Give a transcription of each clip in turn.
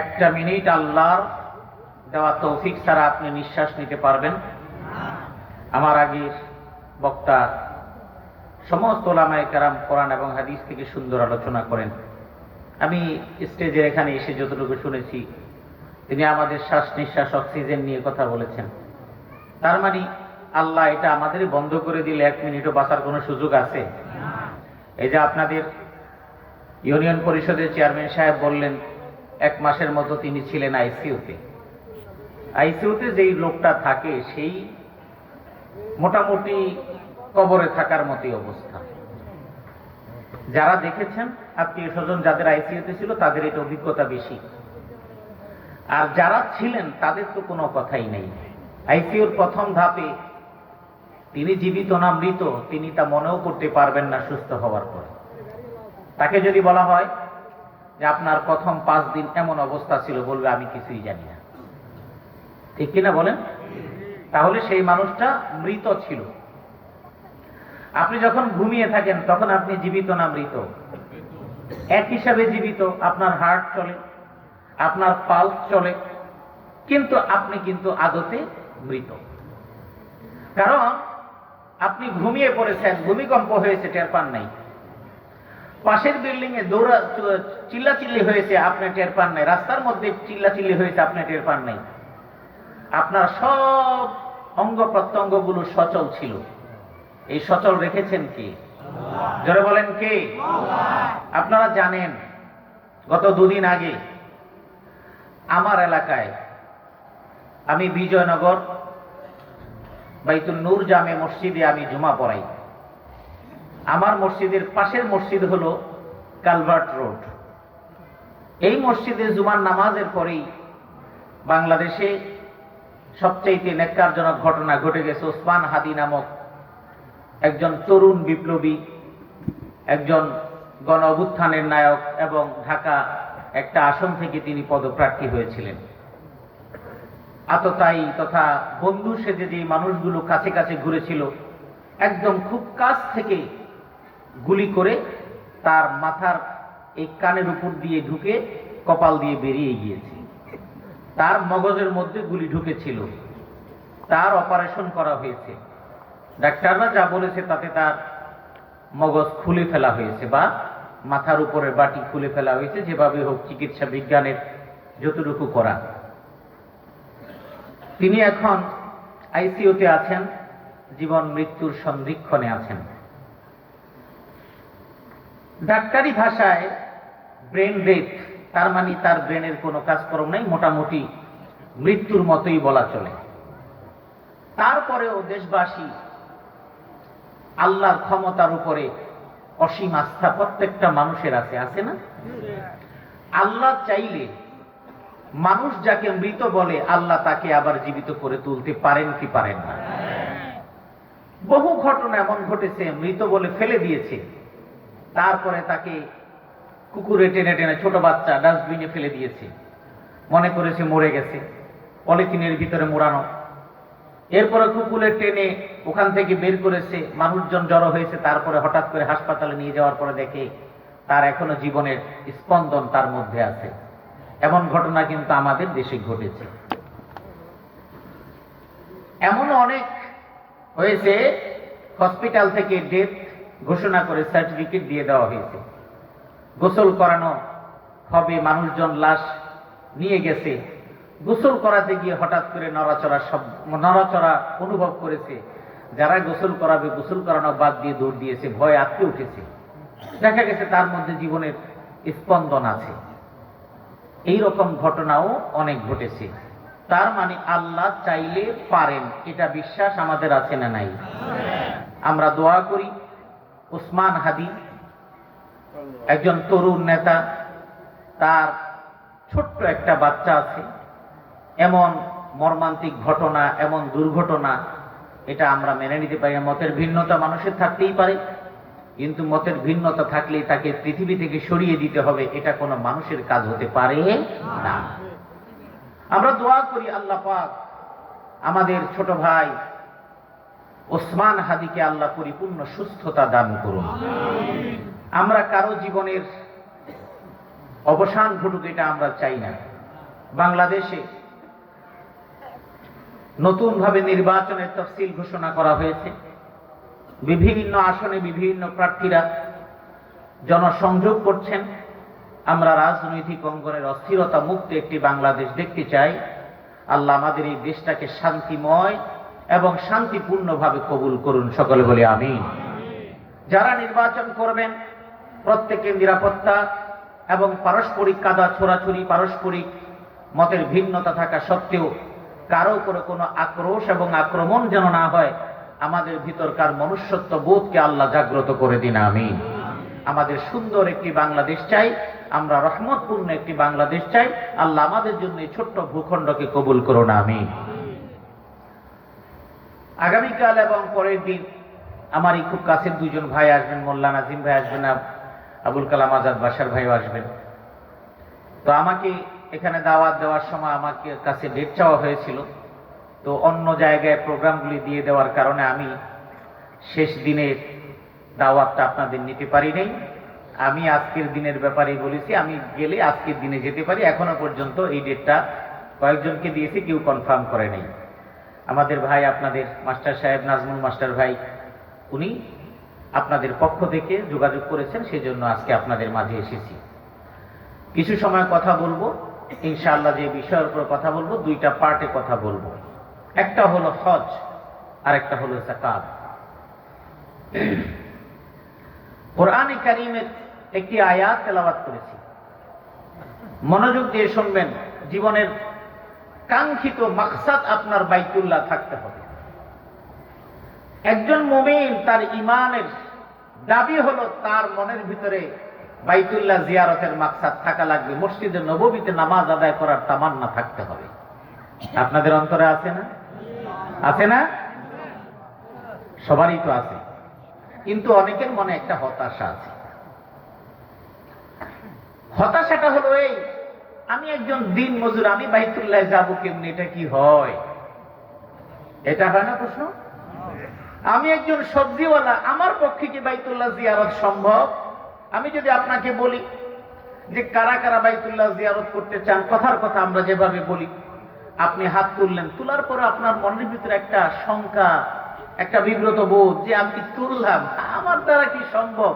একটা মিনিট আল্লাহর দেওয়া তৌফিক ছাড়া আপনি নিঃশ্বাস নিতে পারবেন? আমার আগের বক্তা সমস্ত ওলামায়ে কেরাম কোরআন এবং হাদিস থেকে সুন্দর আলোচনা করেন। আমি স্টেজের এখানে এসে যতটুকু শুনেছি, তিনি আমাদের শ্বাস নিঃশ্বাস অক্সিজেন নিয়ে কথা বলেছেন। তার মানে আল্লাহ এটা আমাদেরই বন্ধ করে দিলে 1 মিনিটও বাঁচার কোনো সুযোগ আছে? এই যে আপনাদের ইউনিয়ন পরিষদের চেয়ারম্যান সাহেব বললেন 1 মাসের মতো তিনি ছিলেন আইসিইউতে। আইসিইউতে যেই লোকটা থাকে সেই মোটামুটি কবরে থাকার মতোই অবস্থা। যারা দেখেছেন, আত্মীয় স্বজন যাদের আইসিইউতে ছিল তাদের এটা অভিজ্ঞতা বেশি, আর যারা ছিলেন তাদের তো কোনো কথাই নেই। আইসিইউর প্রথম ধাপে তিনি জীবিত না মৃত তিনি তা মনেও করতে পারবেন না সুস্থ হওয়ার পর। তাকে যদি বলা হয় যে আপনার প্রথম 5 দিন এমন অবস্থা ছিল, বলবে আমি কিছুই জানি না। ঠিক কিনা বলেন? তাহলে সেই মানুষটা মৃত ছিল। আপনি যখন ঘুমিয়ে থাকেন তখন আপনি জীবিত না মৃত? এক হিসাবে জীবিত। আপনার হার্ট চলে, আপনার পালস চলে, কিন্তু আপনি কিন্তু আদতে মৃত। কারণ আপনি ঘুমিয়ে পড়েছেন, ভূমিকম্প হয়েছে, টের পান নাই। পাশের বিল্ডিং এ চিল্লাচিল্লি হয়েছে, আপনি টের পান নাই। রাস্তার মধ্যে চিল্লাচিল্লি হয়েছে, আপনি টের পান নাই। আপনার সব অঙ্গ প্রত্যঙ্গগুলো সচল ছিল। এই সচল রেখেছেন কে? জোরে বলেন কে? আপনারা জানেন, গত 2 দিন আগে আমার এলাকায়, আমি বিজয়নগর বাইতুল নূর জামে মসজিদে আমি জুমা পড়াই। আমার মসজিদের পাশের মসজিদ হলো কালভার্ট রোড। এই মসজিদে জুমার নামাজের পরেই বাংলাদেশে সবচাইতে নেক্কারজনক ঘটনা ঘটে গেছে। ওসমান হাদি নামক একজন তরুণ বিপ্লবী, একজন গণ অভ্যুত্থানের নায়ক, এবং ঢাকা একটা আসন থেকে তিনি পদপ্রার্থী হয়েছিলেন। আততায়ী তথা বন্ধু সেজে যে মানুষগুলো কাছে কাছে ঘুরেছিল, একদম খুব কাছ থেকে গুলি করে তার মাথার এই কানের উপর দিয়ে ঢুকে কপাল দিয়ে বেরিয়ে গিয়েছে। তার মগজের মধ্যে গুলি ঢুকেছিল, তার অপারেশন করা হয়েছে। ডাক্তাররা যা বলেছে তাতে তার মগজ খুলে ফেলা হয়েছে, বা মাথার উপরের বাটি খুলে ফেলা হয়েছে, যেভাবে হোক চিকিৎসা বিজ্ঞানের যতটুকু করা। তিনি এখন আইসিইউতে আছেন, জীবন মৃত্যুর সন্ধিক্ষণে আছেন। ডাক্তারি ভাষায় ব্রেন ডেথ, তার মানে তার ব্রেনের কোনো কাজকর্ম নেই, মোটামুটি মৃত্যুর মতোই বলা চলে। তারপরেও দেশবাসী আল্লাহর ক্ষমতার উপরে অসীম আস্থা প্রত্যেকটা মানুষের আছে, আছে না? আল্লাহ চাইলে মানুষ যাকে মৃত বলে, আল্লাহ তাকে আবার জীবিত করে তুলতে পারেন কি পারেন না? বহু ঘটনা এমন ঘটেছে, মৃত বলে ফেলে দিয়েছে, তারপরে তাকে কুকুরে টেনে টেনে, ছোট বাচ্চা ডাস্টবিনে ফেলে দিয়েছে, মনে করেছে মরে গেছে, পলিথিনের ভিতরে মোড়ানো। এরপরে কুকুরে টেনে ওখান থেকে বের করেছে, মানুষজন জড়ো হয়েছে, তারপরে হঠাৎ করে হাসপাতালে নিয়ে যাওয়ার পরে দেখে তার এখনো জীবনের স্পন্দন তার মধ্যে আছে। এমন ঘটনা কিন্তু আমাদের দেশে ঘটেছে। এমন অনেক হয়েছে, হসপিটাল থেকে ডেথ ঘোষণা করে সার্টিফিকেট দিয়ে দেওয়া হয়েছে। গোসল করানো হবে, মানুষজন লাশ নিয়ে গেছে, গোসল করাতে গিয়ে হঠাৎ করে নড়াচড়া অনুভব করেছে। যারা গোসল করাবে, গোসল করানো বাদ দিয়ে দৌড় দিয়েছে, ভয় আটকে উঠেছে। দেখা গেছে তার মধ্যে জীবনের স্পন্দন আছে। এই রকম ঘটনাও অনেক ঘটেছে। তার মানে আল্লাহ চাইলে পারেন, এটা বিশ্বাস আমাদের আছে না নাই? আমরা দোয়া করি, ওসমান হাদি একজন তরুণ নেতা, তার ছোট্ট একটা বাচ্চা আছে। এমন মর্মান্তিক ঘটনা, এমন দুর্ঘটনা, এটা আমরা মেনে নিতে পারি না। মতের ভিন্নতা মানুষের থাকতেই পারে, কিন্তু মতের ভিন্নতা থাকলেই তাকে পৃথিবী থেকে সরিয়ে দিতে হবে, এটা কোনো মানুষের কাজ হতে পারে না। আমরা দোয়া করি আল্লাহ পাক আমাদের ছোট ভাই ওসমান হাদিকে আল্লাহ পরিপূর্ণ সুস্থতা দান করুন। আমরা কারো জীবনের অবসান ঘটুক এটা আমরা চাই না। বাংলাদেশে নতুনভাবে নির্বাচনের তফসিল ঘোষণা করা হয়েছে। বিভিন্ন আসনে বিভিন্ন প্রার্থীরা জনসংযোগ করছেন। আমরা রাজনৈতিক অঙ্গনের অস্থিরতা মুক্ত একটি বাংলাদেশ দেখতে চাই। আল্লাহ আমাদের এই দেশটাকে শান্তিময় এবং শান্তিপূর্ণভাবে কবুল করুন, সকলে বলি আমিন। যারা নির্বাচন করবেন প্রত্যেকের নিরাপত্তা এবং পারস্পরিক কাদা ছোড়াছুরি, পারস্পরিক মতের ভিন্নতা থাকা সত্ত্বেও কারো উপরে কোনো আক্রোশ এবং আক্রমণ যেন না হয়, আমাদের ভিতরকার মনুষ্যত্ব বোধকে আল্লাহ জাগ্রত করে দিন, আমিন। আমাদের সুন্দর একটি বাংলাদেশ চাই, আমরা রহমতপূর্ণ একটি বাংলাদেশ চাই। আল্লাহ আমাদের জন্য এই ছোট্ট ভূখণ্ডকে কবুল করুন, আমিন। আগামীকাল এবং পরের দিন আমারই খুব কাছের দুজন ভাই আসবেন, মোল্লা নাজিম ভাই আসবেন, আবুল কালাম আজাদ বাসার ভাইও আসবেন। তো আমাকে এখানে দাওয়াত দেওয়ার সময় আমাকে কাছে ডেট চাওয়া হয়েছিল, তো অন্য জায়গায় প্রোগ্রামগুলি দিয়ে দেওয়ার কারণে আমি শেষ দিনের দাওয়াতটা আপনাদের নিতে পারি নাই। আমি আজকের দিনের ব্যাপারে বলেছি, আমি গেলে আজকের দিনে যেতে পারি। এখনো পর্যন্ত এই ডেটটা কয়েকজনকে দিয়েছি, কেউ কনফার্ম করে নেই। আমাদের ভাই, আপনাদের মাস্টার সাহেব নাজমুল মাস্টার ভাই, উনি আপনাদের পক্ষ থেকে যোগাযোগ করেছেন, সেজন্য আজকে আপনাদের মাঝে এসেছি। কিছু সময় কথা বলবো ইনশাআল্লাহ। যে বিষয়ের উপর কথা বলবো, দুইটা পার্টে কথা বলবো। একটা হলো হজ আর একটা হলো যাকাত। কোরআনে কারীমের একটি আয়াত তেলাওয়াত করেছি, মনোযোগ দিয়ে শুনবেন। জীবনের কাঙ্ক্ষিত মাকসাদ আপনার বাইতুল্লাহ থাকতে হবে। একজন মুমিন তার ঈমানের দাবি হলো তার মনের ভিতরে বাইতুল্লাহ জিয়ারতের মাকসাদ থাকা লাগবে, মসজিদে নববীতে নামাজ আদায় করার তামান্না থাকতে হবে। আপনাদের অন্তরে আছে না? আছে না? সবারই তো আছে, কিন্তু অনেকের মনে একটা হতাশা আছে। হতাশাটা হলো এই, আমি একজন দিন মজুর, আমি বাইতুল্লাহ যাব কেমনি? এটা কি হয়? এটা হয় না প্রশ্ন? আমি একজন সবজিওয়ালা, আমার পক্ষে কি বাইতুল্লাহ জিয়ারত সম্ভব? আমি যদি আপনাকে বলি যে কারা কারা বাইতুল্লাহ জিয়ারত করতে চান, কথার কথা আমরা যেভাবে বলি, আপনি হাত তুললেন, তোলার পরে আপনার মনের ভিতরে একটা শঙ্কা, একটা বিব্রত বোধ যে আমি তুললাম, আমার দ্বারা কি সম্ভব?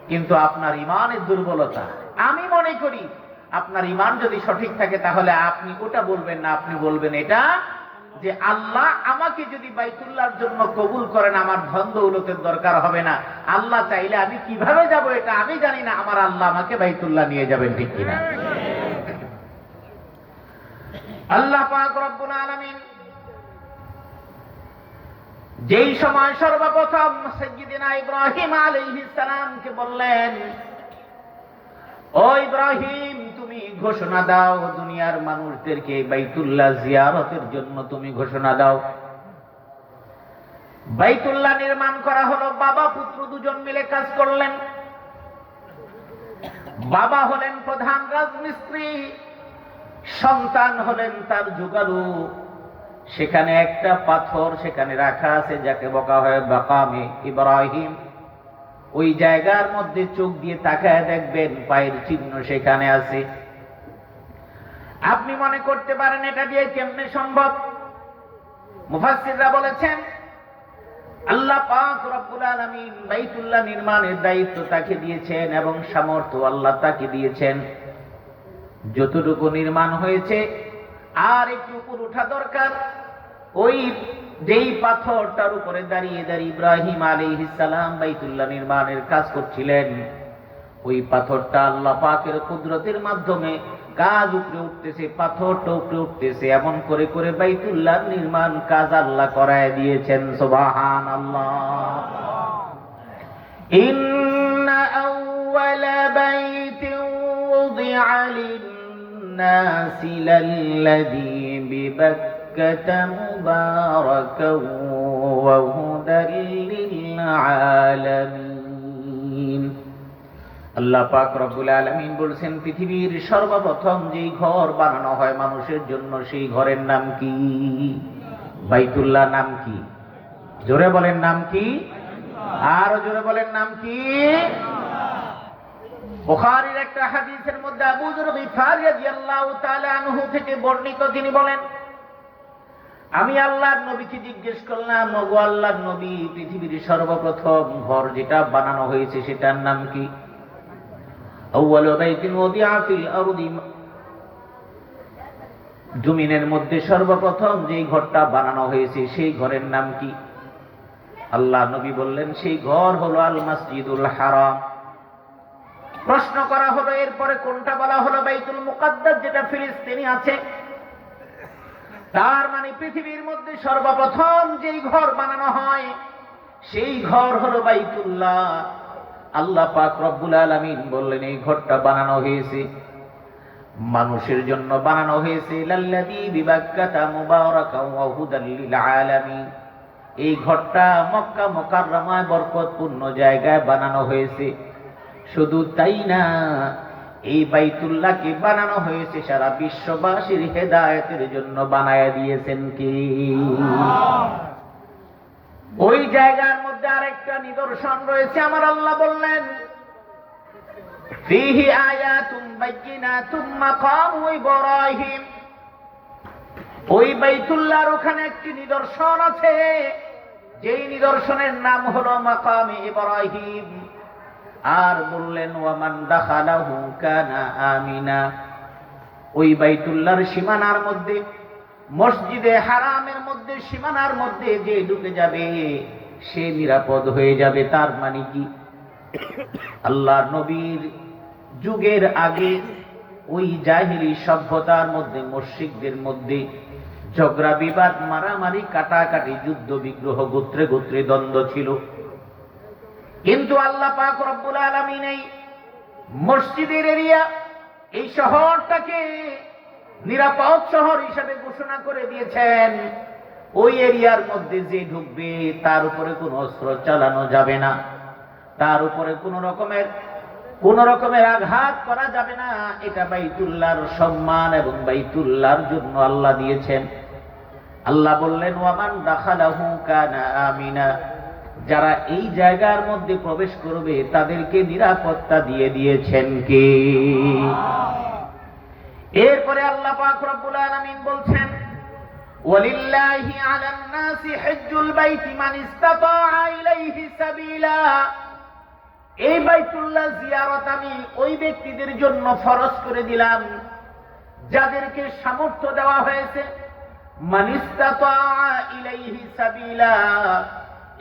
কিন্তু আপনার ঈমানের দুর্বলতা। আমি মনে করি আপনার ঈমান যদি সঠিক থাকে তাহলে আপনি ওটা বলবেন না, আপনি বলবেন এটা, যে আল্লাহ আমাকে যদি বাইতুল্লাহর জন্য কবুল করেন, আমার ধন দৌলতের দরকার হবে না। আল্লাহ চাইলে আমি কিভাবে যাব এটা আমি জানি না, আমার আল্লাহ আমাকে বাইতুল্লাহ নিয়ে যাবেন, ঠিক কিনা? আল্লাহ পাক রব্বুল আলামিন যেই সময় সর্বপ্রথম সাইয়্যিদিনা ইব্রাহিম আলাইহিস সালামকে বললেন, ও ইব্রাহিম, তুমি ঘোষণা দাও দুনিয়ার মানুষদেরকে বাইতুল্লাহ জিয়ারতের জন্য তুমি ঘোষণা দাও। বাইতুল্লাহ নির্মাণ করা হলো, বাবা পুত্র দুজন মিলে কাজ করলেন। বাবা হলেন প্রধান রাজমিস্ত্রি, সন্তান হলেন তার যুগালু। সেখানে একটা পাথর সেখানে রাখা আছে, যাকে বলা হয় মাকামে ইব্রাহিম। ওই জায়গার মধ্যে চোখ দিয়ে তাকায় দেখবেন পায়ের চিহ্ন সেখানে আছে। আপনি মনে করতে পারেন এটা দিয়ে কেমনে সম্ভব? মুফাসসিররা বলেছেন আল্লাহ পাক রব্বুল আলামিন বাইতুল্লাহ নির্মাণের দায়িত্ব তাকে দিয়েছেন এবং সামর্থ্য আল্লাহ তাকে দিয়েছেন। যতটুকু নির্মাণ হয়েছে আর একটু উপর ওঠা দরকার। ওই যেই পাথরটার উপরে দাঁড়িয়ে দাঁড়িয়ে ইব্রাহিম আলাইহিস সালাম বাইতুল্লাহ নির্মাণের কাজ করছিলেন, ওই পাথরটা আল্লাহ পাকের কুদরতের মাধ্যমে কাজ উপরে উঠতেছে, পাথরটা উপরে উঠতেছে, এমন করে করে বাইতুল্লাহ নির্মাণ কাজ আল্লাহ করায় দিয়েছেন। সুবহানাল্লাহ। ইন্না আউওয়ালা বাইতিন উযিআ লিন-নাসি লাল্লাযী বিবাক্কাতা মুবারাকান ওয়া হুদাল লিল-আলামিন। আল্লাহ পাক রব্বুল আলামিন বলছেন, পৃথিবীর সর্বপ্রথম যেই ঘর বানানো হয় মানুষের জন্য, সেই ঘরের নাম কি? বাইতুল্লাহ। নাম কি? জোরে বলেন নাম কি? আর জোরে বলেন নাম কি? বুখারীর একটা হাদিসের মধ্যে আবু যর গিফারী রাদিয়াল্লাহু তাআলা আনহু থেকে বর্ণিত, তিনি বলেন, আমি আল্লাহর নবীকে জিজ্ঞেস করলাম, ওগো আল্লাহর নবী, পৃথিবীর সর্বপ্রথম ঘর যেটা বানানো হয়েছে সেটার নাম কি? আউয়ালু বাইতিন ওয়াদিআ ফিল আরদি, জমিনের মধ্যে সর্বপ্রথম যেই ঘরটা বানানো হয়েছে সেই ঘরের নাম কি? আল্লাহ নবী বললেন, সেই ঘর হলো আল মসজিদুল হারাম। প্রশ্ন করা হলো, এরপরে কোনটা বলা হলো? বাইতুল মুকাদ্দাস, যেটা ফিলিস্তিনে আছে। তার মানে পৃথিবীর মধ্যে সর্বপ্রথম যেই ঘর বানানো হয় সেই ঘর হলো বাইতুল্লাহ। আল্লাহ পাক রব্বুল আলামিন বললেন, এই ঘরটা বানানো হয়েছে মানুষের জন্য, বানানো হয়েছে লাল্লাযী বিবাক্কাতা মুবারাকাও ওয়া হুদাল লিল আলামিন। এই ঘরটা মক্কা মুকাররমায় বরকতপূর্ণ জায়গায় বানানো হয়েছে। শুধু তাই না, এই বাইতুল্লাহকে বানানো হয়েছে সারা বিশ্ববাসীর হেদায়েতের জন্য বানায়া দিয়েছেন কি? ওই জায়গার মধ্যে আরেকটা নিদর্শন রয়েছে। আমার আল্লাহ বললেন, ফীহি আয়াতুম বাইয়িনাতুম মাকামু ইব্রাহিম। ওই বাইতুল্লাহর ওখানে একটি নিদর্শন আছে, যেই নিদর্শনের নাম হলো মাকামে ইব্রাহিম। আর বললেন, ওয়ামান দাখালাহু কানা আমিনা। ওই বাইতুল্লাহর সীমানার মধ্যে, মসজিদে হারামের মধ্যে সীমানার মধ্যে যে ঢুকে যাবে সে নিরাপদ হয়ে যাবে। তার মানে কি? আল্লাহর নবীর যুগের আগে ওই জাহিলি সভ্যতার মধ্যে মুশরিকদের মধ্যে ঝগড়া বিবাদ, মারামারি, কাটাকাটি, যুদ্ধ বিগ্রহ, গোত্রে গোত্রে দ্বন্দ্ব ছিল। কিন্তু আল্লাহ পাক রব্বুল আলামিন এই মসজিদের এরিয়া, এই শহরটাকে নিরাপদ শহর হিসেবে ঘোষণা করে দিয়েছেন। ওই এরিয়ার মধ্যে যে ঢুকবে তার উপরে কোনো অস্ত্র চালানো যাবে না, তার উপরে কোন রকমের আঘাত করা যাবে না। এটা বাইতুল্লাহর সম্মান এবং বাইতুল্লাহর জন্য আল্লাহ দিয়েছেন। আল্লাহ বললেন, ওয়ামান দাখালাহু কানা আমিনা। যারা এই জায়গার মধ্যে প্রবেশ করবে তাদেরকে নিরাপত্তা দিয়ে দিয়েছেন কে? এরপরে আল্লাহ পাক রব্বুল আলামিন বলছেন, ওয়ালিল্লাহি আলান নাসি হজ্জুল বাইতি মান ইসতাতাআ ইলাইহি সাবিলা। এই বাইতুল্লাহ জিয়ারত আমি ওই ব্যক্তিদের জন্য ফরজ করে দিলাম যাদেরকে সামর্থ্য দেওয়া হয়েছে। মান ইসতাতাআ ইলাইহি সাবিলা,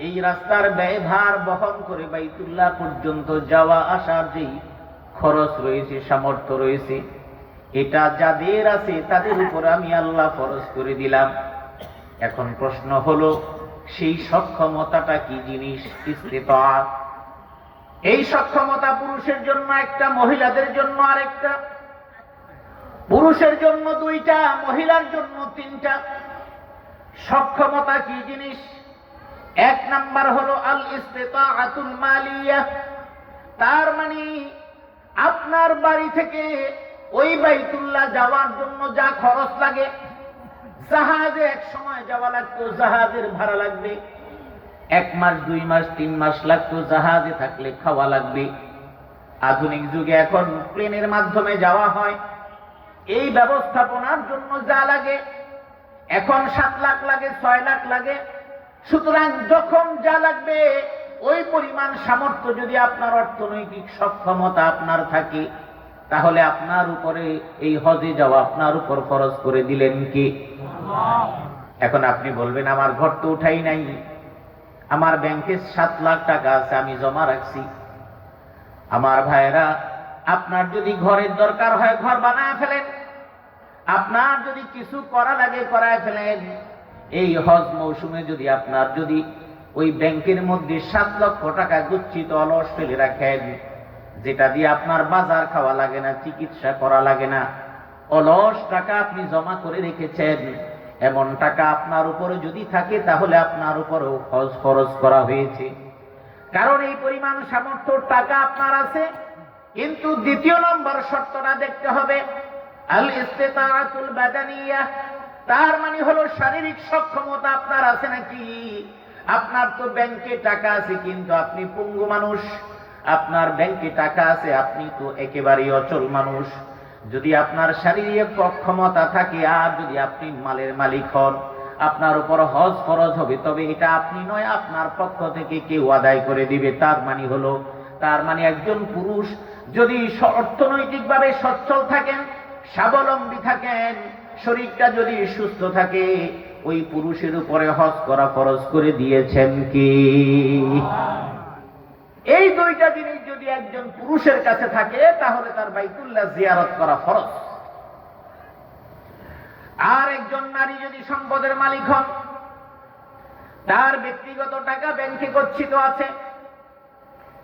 এই রাস্তার ব্যয়ভার বহন করে বাইতুল্লাহ পর্যন্ত যাওয়া আসার যেই খরচ রয়েছে, সামর্থ্য রয়েছে, এটা যাদের আছে তাদের উপর আমি আল্লাহ ফরজ করে দিলাম। এখন প্রশ্ন হলো, সেই সক্ষমতাটা কি জিনিস? ইস্তিতাআত। এই সক্ষমতা পুরুষের জন্য একটা, মহিলাদের জন্য আরেকটা। পুরুষের জন্য দুইটা, মহিলার জন্য তিনটা। সক্ষমতা কি জিনিস? এক নাম্বার হলো আল ইস্তিতাআতুল মালিয়া। তার মানে আপনার বাড়ি থেকে ওই বাইতুল্লাহ যাওয়ার জন্য যা খরচ লাগে, জাহাজে এক সময় যাওয়া লাগতো, জাহাজের ভাড়া লাগবে। 1 মাস 2 মাস 3 মাস লাগতো, জাহাজে থাকলে খাওয়া লাগবে। আধুনিক যুগে এখন প্লেনের মাধ্যমে যাওয়া হয়। এই ব্যবস্থাপনার জন্য যা লাগে, এখন 7 লাখ লাগে, 6 লাখ লাগে। সুতরাং যখন যা লাগবে ওই পরিমাণ সামর্থ্য যদি আপনার অর্থনৈতিক সক্ষমতা আপনার থাকে, তাহলে আপনার উপরে এই হজে যাওয়া আপনার উপর খরচ করে দিলেন কি? এখন আপনি বলবেন, আমার ঘর তো উঠাই নাই, আমার ব্যাংকে 7 লাখ টাকা আছে, আমি জমা রাখছি। আমার ভাইরা, আপনার যদি ঘরের দরকার হয় ঘর বানায় ফেলেন, আপনার যদি কিছু করা লাগে করায় ফেলেন। এই হজ মৌসুমে যদি আপনার যদি ওই ব্যাংকের মধ্যে 7 লক্ষ টাকা গুচ্ছিত অলস ফেলে রাখেন, যেটা দিয়ে আপনার বাজার খাওয়া লাগে না, চিকিৎসা করা লাগে না, অলস টাকা আপনি জমা করে রেখেছেন, এমন টাকা আপনার উপরে যদি থাকে তাহলে আপনার উপরেও হজ ফরজ করা হয়েছে। কারণ এই পরিমাণ সামর্থ্য টাকা আপনার আছে। কিন্তু দ্বিতীয় নম্বর শর্তটা দেখতে হবে, আল ইস্তিতাআতুল বাদানিয়া। তার মানে হলো শারীরিক সক্ষমতা আপনার আছে নাকি? আপনার তো ব্যাংকে টাকা আছে কিন্তু আপনি পঙ্গু মানুষ, আপনার ব্যাংকে টাকা আছে, আপনি তো একেবারেই অচল মানুষ। যদি আপনার শারীরিক ক্ষমতা থাকে আর যদি আপনি মালের মালিক হন, আপনার উপর হজ ফরজ হবে, তবে এটা আপনি নয়, আপনার পক্ষ থেকে কেউ আদায় করে দিবে। তার মানে একজন পুরুষ যদি অর্থনৈতিকভাবে সচ্ছল থাকেন, স্বাবলম্বী থাকেন, শরীরটা যদি সুস্থ থাকে, ওই পুরুষের উপরে হজ করা ফরজ করে দিয়েছেন কি? এই দুইটা জিনিস যদি একজন পুরুষের কাছে থাকে, তাহলে তার বাইতুল্লাহ জিয়ারত করা ফরজ। আর একজন নারী যদি সম্পদের মালিক হন, তার ব্যক্তিগত টাকা ব্যাংকে গচ্ছিত আছে,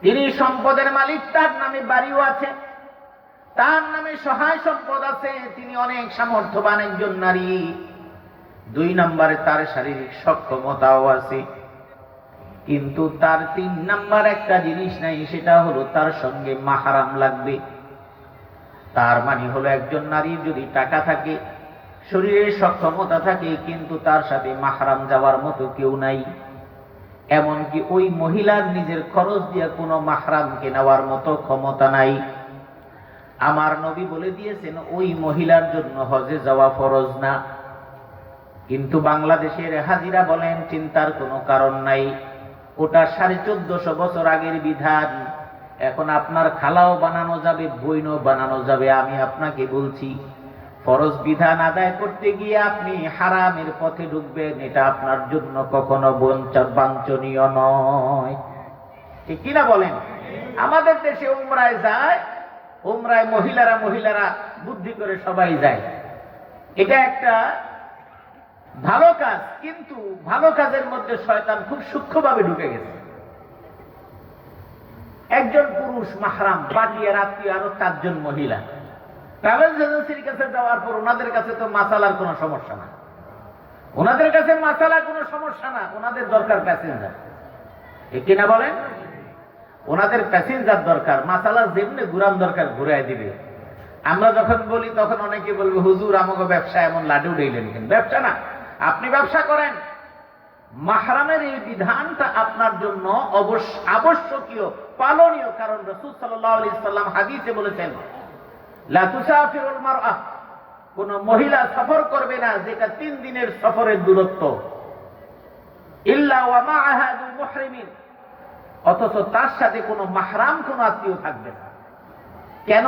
তিনি সম্পদের মালিক, তার নামে বাড়িও আছে, তার নামে সহায় সম্পদ আছে, তিনি অনেক সামর্থ্যবান একজন নারী। 2 নম্বরে তার শারীরিক সক্ষমতাও আছে, কিন্তু তার 3 নম্বর একটা জিনিস নাই, সেটা হলো তার সঙ্গে মাহরাম লাগবে। তার মানে হলো একজন নারীর যদি টাকা থাকে, শরীরের সক্ষমতা থাকে, কিন্তু তার সাথে মাহরাম যাওয়ার মতো কেউ নাই, এমনকি ওই মহিলার নিজের খরচ দিয়ে কোনো মাহরামকে নেওয়ার মতো ক্ষমতা নাই, আমার নবী বলে দিয়েছেন ওই মহিলার জন্য হজে যাওয়া ফরজ না। কিন্তু বাংলাদেশের হাজিরা বলেন, চিন্তার কোনো কারণ নাই, ওটা 1450 বছর আগের বিধান। এখন আপনার খালাও বানানো যাবে, বইনও বানানো যাবে। আমি আপনাকে বলছি, ফরজ বিধান আদায় করতে গিয়ে আপনি হারামের পথে ঢুকবেন, এটা আপনার জন্য কখনো বাঞ্ছনীয় নয়। ঠিক কিনা বলেন? আমাদের দেশে উমরায় যায়, উমরায় মহিলারা বুদ্ধি করে সবাই যায়, এটা একটা ভালো কাজ, কিন্তু ভালো কাজের মধ্যে শয়তান খুব সূক্ষ্মভাবে ঢুকে গেছে। একজন পুরুষ মাহরাম, বাকি আর আত্মীয় আরো 4 জন মহিলা, ট্রাভেলস এজেন্সির কাছে যাওয়ার পর ওনাদের কাছে তো মাসালার কোনো সমস্যা না, ওনাদের কাছে মাসালা কোনো সমস্যা না, ওনাদের দরকার প্যাসেঞ্জার। ঠিক কিনা বলেন? ওনাদের প্যাসেঞ্জার দরকার, মাসালা যেমনি ঘুরান দরকার ঘুরাই দিবে। আমরা যখন বলি তখন অনেকে বলবে, হুজুর আমাকে ব্যবসা এমন লাডু ডেইলেন কেন? ব্যবসা না, আপনি ব্যবসা করেন। মাহরামের এই বিধানটা আপনার জন্য আবশ্যকীয়, পালনীয়, কারণ রাসূল সাল্লাল্লাহু আলাইহি সাল্লাম হাদিসে বলেছেন, লা তুসাফিরুল মারআ, কোন মহিলা সফর করবে না যেটা 3 দিনের সফরের দূরত্ব, ইল্লা ওয়া মা'আহা যু মুহরিমিন, অথচ তার সাথে কোনো মাহরাম, কোনো আত্মীয় থাকবে না। কেন?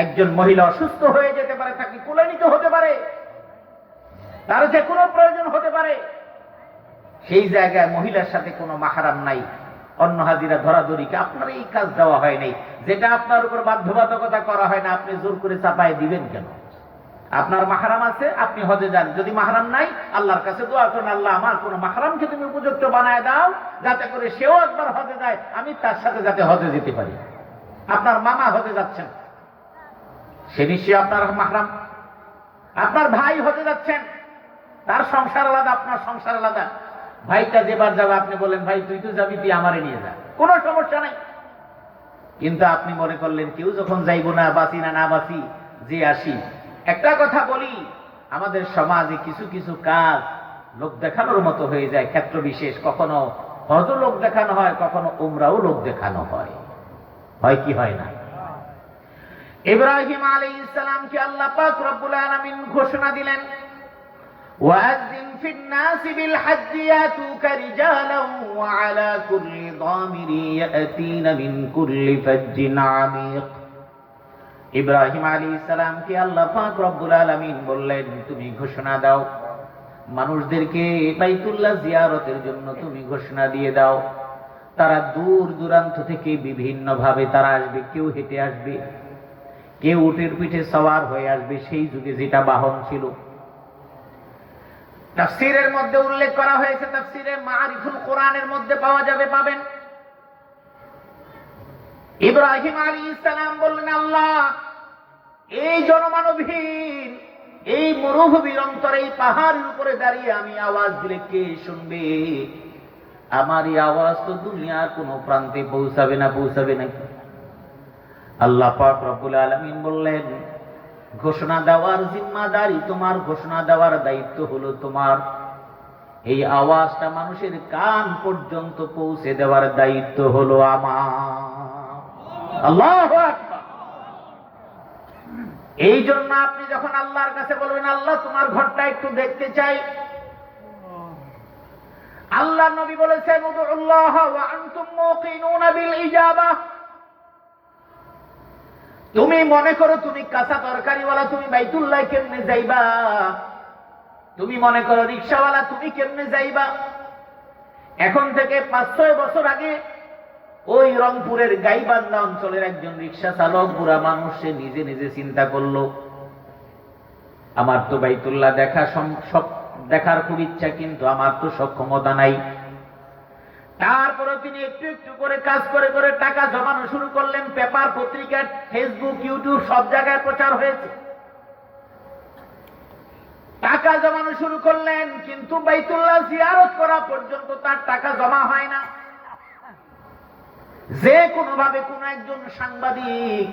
একজন মহিলা অসুস্থ হয়ে যেতে পারে, তাকে কোলে নিতে হতে পারে, তার যে কোনো প্রয়োজন হতে পারে, সেই জায়গায় মহিলার সাথে কোনো মাহরাম নাই, অন্য হাজিরা ধরাধরিকে আপনার এই কাজ দেওয়া হয় নাই, যেটা আপনার উপর বাধ্যবাধকতা করা হয় না, আপনি জোর করে চাপায় দিবেন কেন? আপনার মাহরাম আছে, আপনি হজে যান। যদি মাহরাম নাই, আল্লাহর কাছে দোয়া করেন, আল্লাহ আমার কোন মাহরামকে তুমি উপযুক্ত বানায় দাও, যাতে করে সেও একবার হজে যায়, আমি তার সাথে যাতে হজে যেতে পারি। আপনার মামা হজে যাচ্ছেন, সে নিশ্চয়ই আপনার মাহরাম। আপনার ভাই হজে যাচ্ছেন, তার সংসার আলাদা, আপনার সংসার আলাদা। ভাইটা যেবার যাবে আপনি বলেন, ভাই তুই তো যাবি, তুই আমারে নিয়ে যা, কোনো সমস্যা নাই। কিন্তু আপনি মনে করলেন কেউ যখন যাইব না, বাঁচি না বাঁচি, যে আসি। একটা কথা বলি, আমাদের সমাজে কিছু কিছু কাজ লোক দেখানোর মতো হয়ে যায়, ক্ষেত্র বিশেষ। কখনো হজও লোক দেখানো হয়, কখনো উমরাও লোক দেখানো হয়, হয় কি হয় না? ইব্রাহিম আলাইহিস সালামকে আল্লাহ পাক রব্বুল আলামিন ঘোষণা দিলেন, ওয়াযিন ফিন নাসি বিল হজ্জ ইয়াতুকা রিজালান ওয়া আলা কুল্লি দামিরি ইয়াতিনা মিন কুল্লি ফাজ্জিন আমিক। ইব্রাহিম আলাইহিস সালামকে আল্লাহ পাক রব্বুল আলামিন বললেন, তুমি ঘোষণা দাও মানুষদেরকে বাইতুল্লাহ জিয়ারতের জন্য, তুমি ঘোষণা দিয়ে দাও। তারা দূর দূরান্ত থেকে বিভিন্ন ভাবে তারা আসবে, কেউ হেঁটে আসবে, কেউ উটের পিঠে সওয়ার হয়ে আসবে, সেই যুগে যেটা বাহন ছিল। তাফসীরের মধ্যে উল্লেখ করা হয়েছে, তাফসীরে মাআরিফুল কোরআনের মধ্যে পাওয়া যাবে, পাবেন। ইব্রাহিম আলাইহিস সালাম বললেন, আল্লাহ এই জনমানবহীন এই মরুভূমির অন্তরে এই পাহাড়ের উপরে দাঁড়িয়ে আমি আওয়াজ দিলে কে শুনবে? আমার এই আওয়াজ তো দুনিয়ার কোনো প্রান্তে পৌঁছাবে নাকি? আল্লাহ পাক রব্বুল আলামিন বললেন, ঘোষণা দেওয়ার জিম্মাদারি তোমার, ঘোষণা দেওয়ার দায়িত্ব হলো তোমার, এই আওয়াজটা মানুষের কান পর্যন্ত পৌঁছে দেওয়ার দায়িত্ব হলো আমার। আল্লাহু আকবার। এই জন্য আপনি যখন আল্লাহর কাছে বলবেন আল্লাহ তোমার ঘরটা একটু দেখতে চাই, আল্লাহ নবী বলেছেন উদুল্লাহ ওয়া আনতুম মুকিনুনা বিল ইজাবা। তুমি মনে করো তুমি কাঁচা তরকারিওয়ালা, তুমি বাইতুল্লাহ কেমনে যাইবা? তুমি মনে করো রিকশাওয়ালা, তুমি কেমনে যাইবা? এখন থেকে 5-6 বছর আগে ওই রংপুরের গাইবান্ধা অঞ্চলের একজন রিকশা চালক বুড়া মানুষ, সে নিজে নিজে চিন্তা করলো আমার তো বাইতুল্লাহ দেখার খুব ইচ্ছা, কিন্তু আমার তো সক্ষমতা নাই। তারপরে তিনি একটু একটু করে কাজ করে করে টাকা জমানো শুরু করলেন। পেপার, পত্রিকা, ফেসবুক, ইউটিউব সব জায়গায় প্রচার হয়েছে। টাকা জমানো শুরু করলেন, কিন্তু বাইতুল্লাহ জিয়ারত করা পর্যন্ত তার টাকা জমা হয় না। যে কোনো ভাবে কোন একজন সাংবাদিক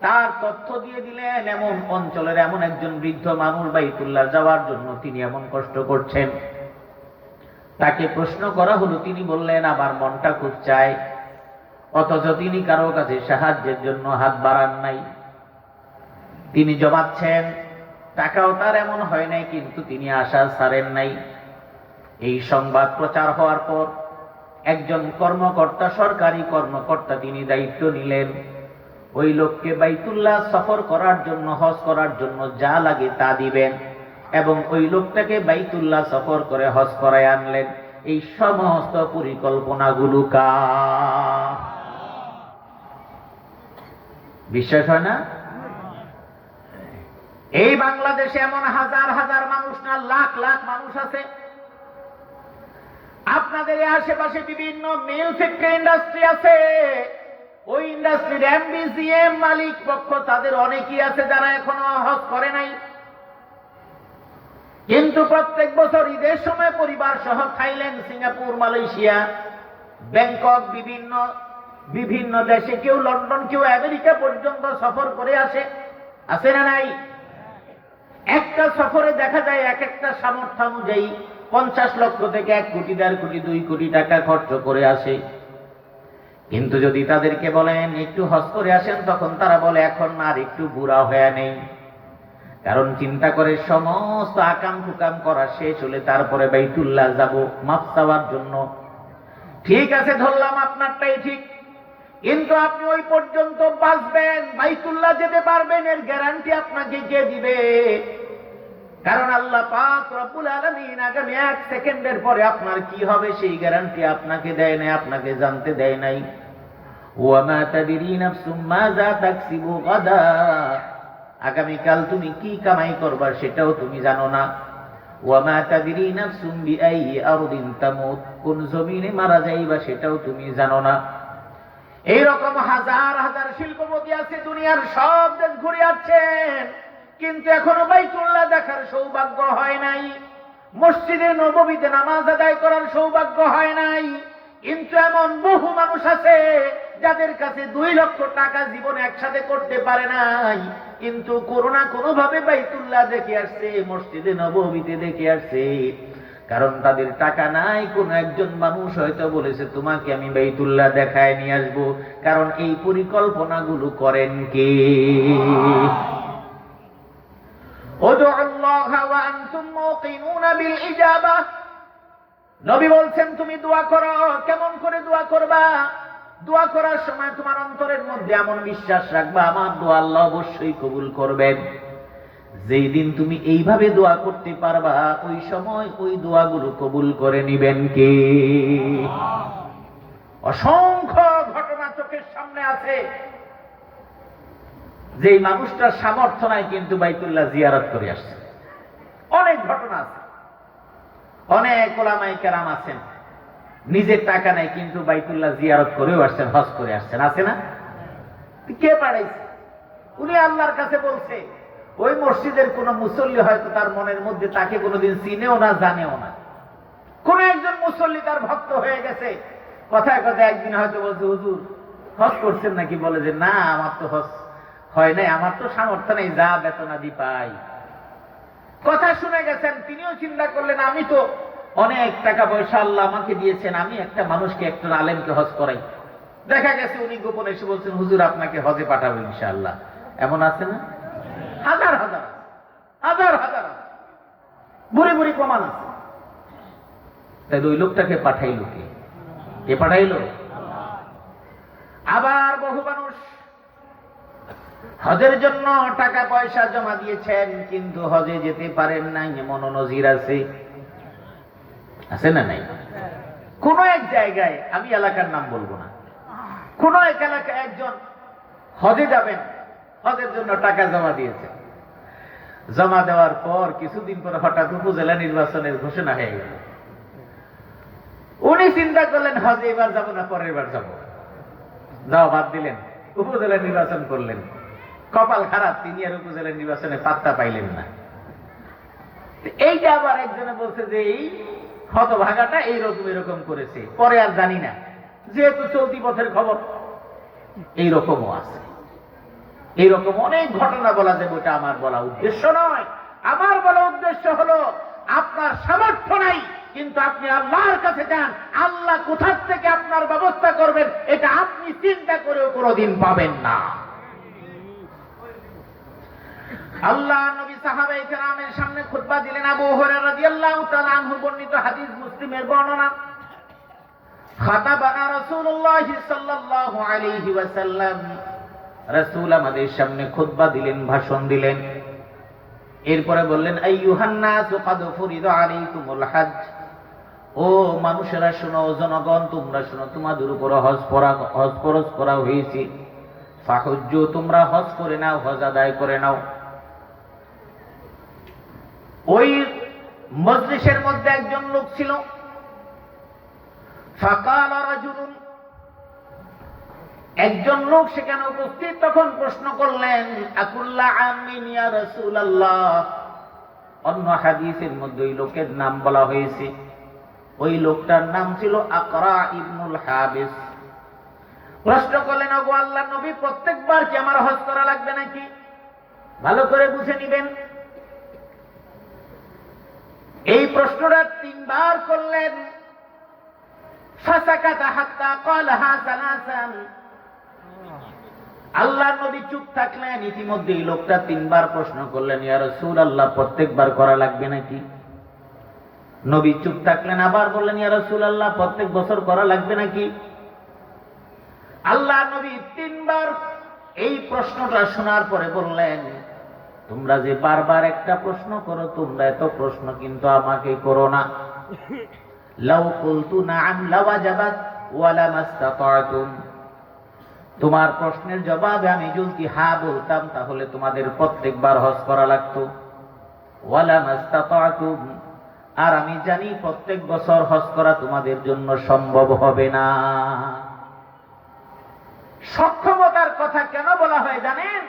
তার তথ্য দিয়ে দিলেন এমন অঞ্চলের এমন একজন বৃদ্ধ মানুষ বাইতুল্লাহ যাওয়ার জন্য তিনি এমন কষ্ট করছেন। তাকে প্রশ্ন করা হলো, তিনি বললেন আমার মনটা খুব চায়, অথচ তিনি কারো কাছে সাহায্যের জন্য হাত বাড়ান নাই। তিনি জমাচ্ছেন, টাকাও তার এমন হয় নাই, কিন্তু তিনি আশা ছাড়েন নাই। এই সংবাদ প্রচার হওয়ার পর একজন কর্মকর্তা, সরকারি কর্মকর্তা, তিনি দায়িত্ব নিলেন ওই লোককে বাইতুল্লাহ সফর করার জন্য, হজ করার জন্য যা লাগে তা দিবেন, এবং ওই লোকটাকে বাইতুল্লাহ সফর করে হজ করায় আনলেন। এই সমস্ত পরিকল্পনাগুলো কার? বিশ্বাস হয় না? এই বাংলাদেশে এমন হাজার হাজার মানুষ না, লাখ লাখ মানুষ আছে। আপনাদের আশেপাশে বিভিন্ন মিল ফ্যাক্টরি, ইন্ডাস্ট্রি আছে। ওই ইন্ডাস্ট্রির এমডি, জিএম, মালিক পক্ষ তাদের অনেকেই আছে যারা এখনো হজ করে নাই, কিন্তু প্রত্যেক বছর ঈদের সময় পরিবার সহ থাইল্যান্ড, সিঙ্গাপুর, মালয়েশিয়া, ব্যাংকক, বিভিন্ন দেশে, কেউ লন্ডন, কেউ আমেরিকা পর্যন্ত সফর করে আসে। আছে না নাই? একটা সফরে দেখা যায় এক একটা সামর্থ্য অনুযায়ী 50 লক্ষ থেকে 1 কোটি, 1.5 কোটি, 2 কোটি টাকা খরচ করে আসে। কিন্তু যদি তাদেরকে বলেন একটু হজ করে আসেন, তখন তারা বলে এখন আর একটু বুড়া হয়ে নেই। কারণ চিন্তা করে সমস্ত আকাম কুকাম করা শেষ হলে তারপরে বাইতুল্লাহ যাব মাফ চাওয়ার জন্য। ঠিক আছে, ধরলাম আপনারটাই ঠিক, কিন্তু আপনি ওই পর্যন্ত বাঁচবেন, বাইতুল্লাহ যেতে পারবেন, এর গ্যারান্টি আপনাকে কে দিবে? কারণ আল্লাহ পাক রব্বুল আলামিন আগামী 1 সেকেন্ডের পরে আপনার কি হবে সেই গ্যারান্টি আপনাকে দেয় নাই, আপনাকে জানতে দেয় নাই। ওয়া মা তাদরি নাফসুম মাযা তাকসিবু গাদা, আগামীকাল তুমি কি কামাই করবা সেটাও তুমি জানো না। ওয়া মা তাদরি নাফসুম বিআইয়ি আরদিন তামুত, কোন জমিনে মারা যাইবা সেটাও তুমি জানো না। এইরকম হাজার হাজার শিল্পপতি আছে, দুনিয়ার সব দেশ ঘুরে আসছেন, কিন্তু এখনো বাইতুল্লাহ দেখার সৌভাগ্য হয় নাই, মসজিদে নববীতে নামাজ আদায় করার সৌভাগ্য হয় নাই। কিন্তু এমন বহু মানুষ আছে যাদের কাছে 2 লক্ষ টাকা জীবনে একসাথে করতে পারে নাই, কিন্তু করোনা কোনোভাবে বাইতুল্লাহ দেখে আসছে, মসজিদে নববীতে দেখে আসছে। কারণ তাদের টাকা নাই। কোন একজন মানুষ হয়তো বলেছে তোমাকে আমি বাইতুল্লাহ দেখায় নিয়ে আসবো। কারণ এই পরিকল্পনাগুলো করেন কে? নবী বলছেন তুমি দোয়া করো। কেমন করে দোয়া করবা? দোয়া করার সময় তোমার অন্তরের মধ্যে এমন বিশ্বাস রাখবা আমার দোয়া আল্লাহ অবশ্যই কবুল করবেন। যেই দিন তুমি এইভাবে দোয়া করতে পারবা, ওই সময় ওই দোয়াগুলো কবুল করে নিবেন কে? অসংখ্য ঘটনা চোখের সামনে আছে, যেই মানুষটার সামর্থ্য নাই কিন্তু বাইতুল্লাহ জিয়ারত করে আসছে। অনেক ঘটনা আছে। অনেক ওলামায়ে কেরাম আছেন নিজের টাকা নাই কিন্তু বাইতুল্লাহ জিয়ারত করেও আসছেন, হজ করে আসছেন। আছে না? কে পাঠাইছে? উনি আল্লাহর কাছে বলছে। ওই মসজিদের কোন মুসল্লি হয়তো তার মনের মধ্যে তাকে কোনোদিন চিনেও না, জানেও না। কোন একজন মুসল্লি তার ভক্ত হয়ে গেছে, কথায় কথায় একদিন হয়তো বলছে হুজুর হজ করছেন নাকি? বলে যে না আমার তো হজ হয় নাই, আমার তো সামর্থ্য নেই, যা বেতনাদি পাই। কথা শুনে গেছেন, তিনিও চিন্তা করলেন আমি তো অনেক টাকা পয়সা আল্লাহ আমাকে দিয়েছেন, আমি একটা মানুষকে, একটা আলেমকে হজ করাই। দেখা গেছে উনি গোপনে এসে বলছেন, হুজুর আপনাকে হজে পাঠাবো ইনশাআল্লাহ। এমন আছে না? হাজার হাজার হাজার হাজার বুড়ি বুড়ি প্রমাণ আছে। তাই ওই লোকটাকে পাঠাইল কে পাঠাইল? আবার বহু মানুষ হজের জন্য টাকা পয়সা জমা দিয়েছেন, কিন্তু হজে যেতে পারেন নাই, এমন নজির আছে না নাই? কোন এক জায়গায়, আমি এলাকার নাম বলবো না, কোন এক এলাকায় একজন হজে যাবেন, হজের জন্য টাকা জমা দিয়েছেন। জমা দেওয়ার পর কিছুদিন পর হঠাৎ উপজেলা নির্বাচনের ঘোষণা হয়ে গেল। উনি চিন্তা করলেন হজে এবার যাবো না পরের বার যাবো, যাওয়া বাদ দিলেন, উপজেলা নির্বাচন করলেন। কপাল খারাপ, তিনি আর উপজেলা নির্বাচনে পাত্তা পাইলেন না। এইটা আবার একজনে বলছে যে এই হতভাগাটা এইরকম এরকম করেছে, পরে আর জানি না, যেহেতু চলতি পথের খবর। এইরকমও আছে, এইরকম অনেক ঘটনা বলা যাবে। ওটা আমার বলা উদ্দেশ্য নয়। আমার বলা উদ্দেশ্য হলো, আপনার সামর্থ্য নাই, কিন্তু আপনি আল্লাহর কাছে যান, আল্লাহ কোথা থেকে আপনার ব্যবস্থা করবেন এটা আপনি চিন্তা করেও কোনোদিন পাবেন না। আল্লাহ নবী সাহাবায়ে কেরামের সামনে খুতবা দিলেন। আবু হুরায়রা রাদিয়াল্লাহু তাআলা আনহু বর্ণিত হাদিস, মুসলিমের বর্ণনা। খাতাবানা রাসূলুল্লাহ সাল্লাল্লাহু আলাইহি ওয়াসাল্লাম, রাসূল আমাদের সামনে খুতবা দিলেন, ভাষণ দিলেন। এরপরে বললেন, আইয়ুহান নাসু ক্বাদ ফুরিদা আলাইকুমুল হজ, ও মানুষেরা শোনো, জনগণ তোমরা শোনো, তোমাদের উপর হজ ফরজ করা হয়েছে। ফাহুজ্জু, তোমরা হজ করে নাও, হজ আদায় করে নাও। ওই মজলিসের মধ্যে একজন লোক ছিল, ফাকাল রাজুলুন, একজন লোক সেখানে উপস্থিত, তখন প্রশ্ন করলেন, আকুল্লা আমিন ইয়া রাসূলুল্লাহ। অন্য হাদিসের মধ্যে ওই লোকের নাম বলা হয়েছে। ওই লোকটার নাম ছিল আকরা ইবনুল হাবিস। প্রশ্ন করলেন, ওগো আল্লাহর নবী, প্রত্যেকবার কি আমার হজ করা লাগবে নাকি? ভালো করে বুঝে নিবেন। এই প্রশ্নটা তিনবার করলেন। ফাসাকাতা হাত্তা ক্বালাহা সালাসান। আল্লাহর নবী চুপ থাকলেন। ইতিমধ্যে এই লোকটা তিনবার প্রশ্ন করলেন, ইয়া রাসূলুল্লাহ, প্রত্যেকবার করা লাগবে নাকি? নবী চুপ থাকলেন। আবার বললেন, ইয়া রাসূলুল্লাহ, প্রত্যেক বছর করা লাগবে নাকি? আল্লাহর নবী তিনবার এই প্রশ্নটা শোনার পরে বললেন, তোমরা যে বারবার একটা প্রশ্ন করো, তোমরা এত প্রশ্ন কিন্তু আমাকে করো না। লাউ কুলতু নাআম লাওয়াজাবাত ওয়া লামাস্তাতা'তুম। তোমার প্রশ্নের জবাবে আমি যদি হ্যাঁ বলতাম, তাহলে তোমাদের প্রত্যেকবার হজ করা লাগতো। ওয়া লামাস্তাতা'তুম, আর আমি জানি প্রত্যেক বছর হজ করা তোমাদের জন্য সম্ভব হবে না। সক্ষমতার কথা কেন বলা হয় জানেন?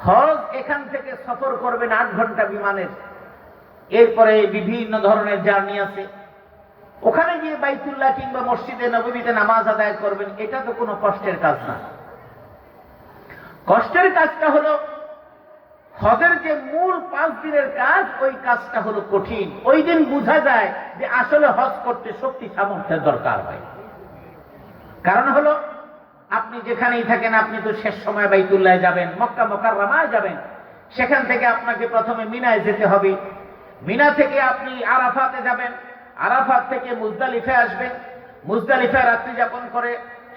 হজ এখান থেকে সফর করবেন 8 ঘন্টা বিমানের, এরপরে বিভিন্ন ধরনের জার্নি আছে। ওখানে গিয়ে বাইতুল্লাহ কিংবা মসজিদে নববীতে নামাজ আদায় করবেন, এটা তো কোনো কষ্টের কাজ না। কষ্টের কাজটা হলো হজের যে মূল 5 দিনের কাজ, ওই কাজটা হলো কঠিন। ওই দিন বোঝা যায় যে আসলে হজ করতে শক্তি সামর্থ্যের দরকার হয়। কারণ হলো, আপনি যেখানেই থাকেন, আপনি তো শেষ সময় বাইতুল্লাহ যাবেন, মক্কা মুকাররমায় যাবেন। সেখান থেকে আপনাকে প্রথমে মিনায় যেতে হবে। মিনা থেকে আপনি আরাফাতে যাবেন, আরাফাত থেকে মুজদালিফায় আসবেন, মুজদালিফায় রাত্রি যাপন করে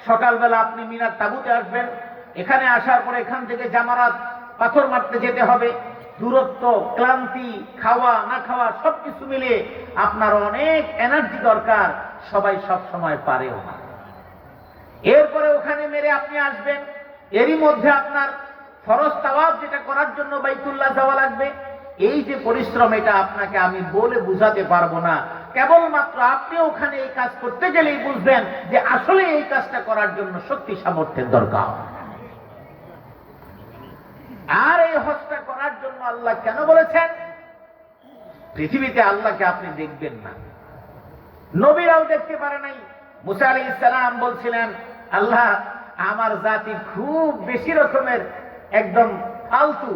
সকালবেলা আপনি মিনার তাঁবুতে আসবেন। এখানে আসার পরে এখান থেকে জামারাত পাথর মারতে যেতে হবে। দূরত্ব, ক্লান্তি, খাওয়া না খাওয়া সবকিছু মিলিয়ে আপনার অনেক এনার্জি দরকার, সবাই সব সময় পারেও না। এরপরে ওখানে মেরে আপনি আসবেন। এরই মধ্যে আপনার ফরজ তাওয়াফ যেটা করার জন্য বাইতুল্লাহ যাওয়া লাগবে। এই যে পরিশ্রম, এটা আপনাকে আমি বলে বুঝাতে পারবো না। কেবলমাত্র আপনি ওখানে এই কাজ করতে গেলেই বুঝবেন যে আসলে এই কাজটা করার জন্য শক্তি সামর্থ্যের দরকার। আর এই হজটা করার জন্য আল্লাহ কেন বলেছেন? পৃথিবীতে আল্লাহকে আপনি দেখবেন না, নবীরাও দেখতে পারে নাই। মুসা আলাইহিস সালাম বলছিলেন, আল্লাহ, আমার জাতি খুব বেশি রকমের একদম ফালতু,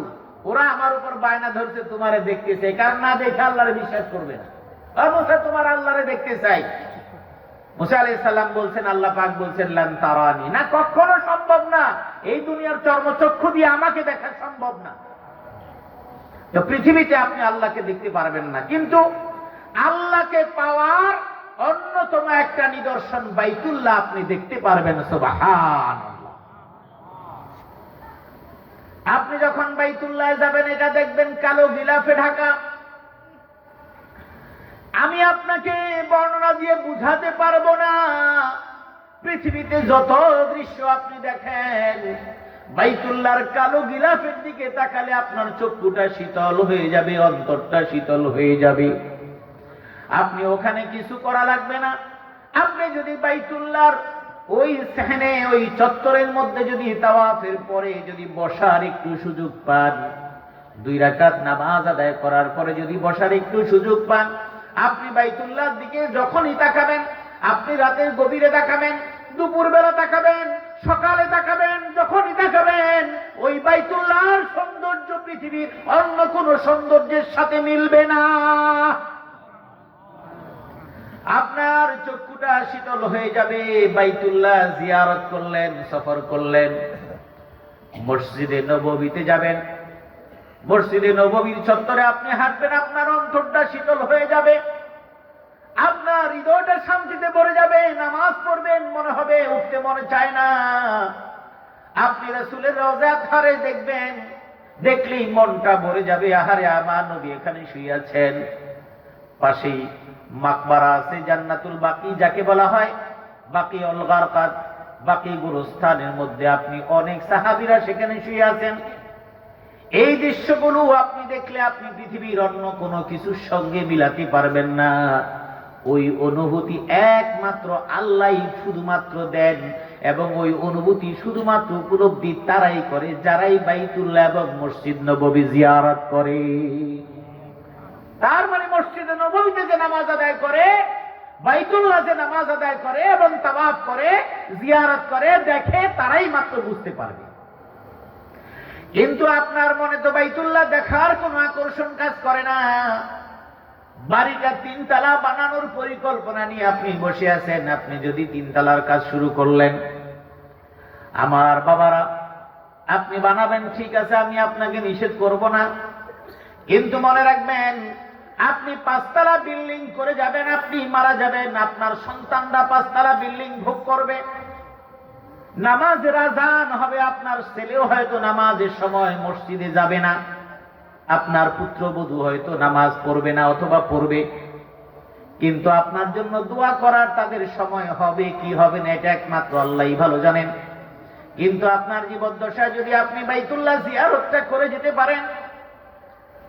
ওরা আমার উপর বায়না ধরছে তোমারে দেখতে চাই, কারণ না দেখে আল্লাহরে বিশ্বাস করবে না। মুসা, তোমার আল্লাহরে দেখতে চাই। মুসা আলাইহিস সালাম বলছেন, আল্লাহ পাক বলছেন লান তারানি, না কখনো সম্ভব না, এই দুনিয়ার চর্মচক্ষু দিয়ে আমাকে দেখা সম্ভব না। তো পৃথিবীতে আপনি আল্লাহকে দেখতে পারবেন না, কিন্তু আল্লাহকে পাওয়ার অন্যতম একটা নিদর্শন বাইতুল্লাহ আপনি দেখতে পারবেন। সুবহানাল্লাহ। আপনি যখন বাইতুল্লাহ যাবেন, এটা দেখবেন কালো গিলাফে ঢাকা। আমি আপনাকে বর্ণনা দিয়ে বুঝাতে পারবো না। পৃথিবীতে যত দৃশ্য আপনি দেখেন, বাইতুল্লাহর কালো গিলাফের দিকে তাকালে আপনার চক্ষুটা শীতল হয়ে যাবে, অন্তরটা শীতল হয়ে যাবে। আপনি ওখানে কিছু করা লাগবে না। আপনি যদি বাইতুল্লাহর ওই সেখানে ওই চত্বরের মধ্যে যদি তাওয়াফের পরে যদি বসার একটু সুযোগ পান, 2 রাকাত নামাজ আদায় করার পরে যদি বসার একটু সুযোগ পান, আপনি বাইতুল্লাহর দিকে যখনই তাকাবেন, আপনি রাতের গভীরে তাকাবেন, দুপুরবেলা তাকাবেন, সকালে তাকাবেন, যখনই তাকাবেন, ওই বাইতুল্লাহর সৌন্দর্য পৃথিবীর অন্য কোন সৌন্দর্যের সাথে মিলবে না। আপনার চক্ষুটা শীতল হয়ে যাবে। বাইতুল্লাহ জিয়ারত করলেন, সফর করলেন, মসজিদে নববীতে যাবেন, মসজিদে নববীর চত্বরে আপনি হাঁটবেন, আপনার অন্তরটা শীতল হয়ে যাবে, আপনার হৃদয়টা শান্তিতে ভরে যাবে। নামাজ পড়বেন, মনে হবে উঠতে মনে চায় না। আপনি রাসূলের রওজা ধারে দেখবেন, দেখলেই মনটা ভরে যাবে। আহারে, আমার নবী এখানে শুয়ে আছেন। পাশেই মাকবারা আছে, জান্নাতুল বাকি যাকে বলা হয়, বাকি উল গারকাত, বাকি গুরুস্থানের মধ্যে আপনি অনেক সাহাবীরা সেখানে শুয়ে আছেন। এই দৃশ্যগুলো আপনি দেখলে আপনি পৃথিবীর অন্য কোনো কিছুর সঙ্গে মিলাতে পারবেন না। ওই অনুভূতি একমাত্র আল্লাহই শুধুমাত্র দেন, এবং ওই অনুভূতি শুধুমাত্র উপলব্ধি তারাই করে যারাই বাইতুল্লাহ এবং মসজিদ নববী জিয়ারত করে। তার মানে মসজিদে নববীতে যে নামাজ আদায় করে, বাইতুল্লাহ যে নামাজ আদায় করে এবং তাওয়াফ করে, জিয়ারত করে, দেখে, তারাই মাত্র বুঝতে পারবে। কিন্তু আপনার মনে তো বাইতুল্লাহ দেখার কোন আকর্ষণ কাজ করে না। বাড়িটা 3 তলা বানানোর পরিকল্পনা নিয়ে আপনি বসে আছেন। আপনি যদি 3 তলার কাজ শুরু করলেন, আমার বাবারা, আপনি বানাবেন, ঠিক আছে, আমি আপনাকে নিষেধ করব না, কিন্তু মনে রাখবেন, আপনি 5 তলা বিল্ডিং করে যাবেন, আপনি মারা যাবেন, আপনার সন্তানরা 5 তলা বিল্ডিং ভোগ করবে। নামাজের আযান হবে, আপনার ছেলেও হয়তো নামাজের সময় মসজিদে যাবে না, আপনার পুত্রবধূ হয়তো নামাজ পড়বে না অথবা পড়বে, কিন্তু আপনার জন্য দোয়া করার তাদের সময় হবে কি হবে না এটা একমাত্র আল্লাহই ভালো জানেন। কিন্তু আপনার জীবদ্দশায় যদি আপনি বাইতুল্লাহ জিয়ারতটা করে যেতে পারেন,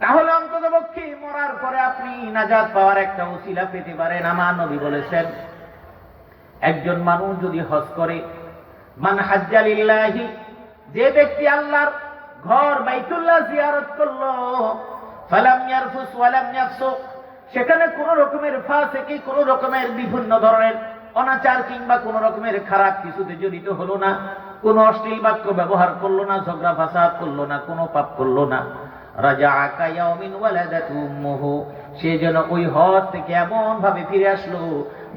তাহলে অন্ততপক্ষে মরার পরে আপনি নাজাত পাওয়ার একটা উসিলা পেতে পারেন। আমার নবী বলেছেন, একজন মানুষ যদি হজ করে, মান হাজ্জা লিল্লাহি, যে ব্যক্তি আল্লাহর ঘর বাইতুল্লাহ জিয়ারত করলো, ফালাম ইয়ারফুস ওয়ালাম ইয়াফসুক, সেখানে কোন রকমের ফাসিকি, কোন রকমের বিভিন্ন ধরনের অনাচার কিংবা কোন রকমের খারাপ কিছুতে জড়িত হলো না, কোন অশ্লীল বাক্য ব্যবহার করলো না, ঝগড়া ফাসাদ করলো না, কোনো পাপ করলো না, রাজাআ কায়াউমিন ওয়ালাদাতু উম্মুহু, সে যেন ওই হজ থেকে এমন ভাবে ফিরে আসলো,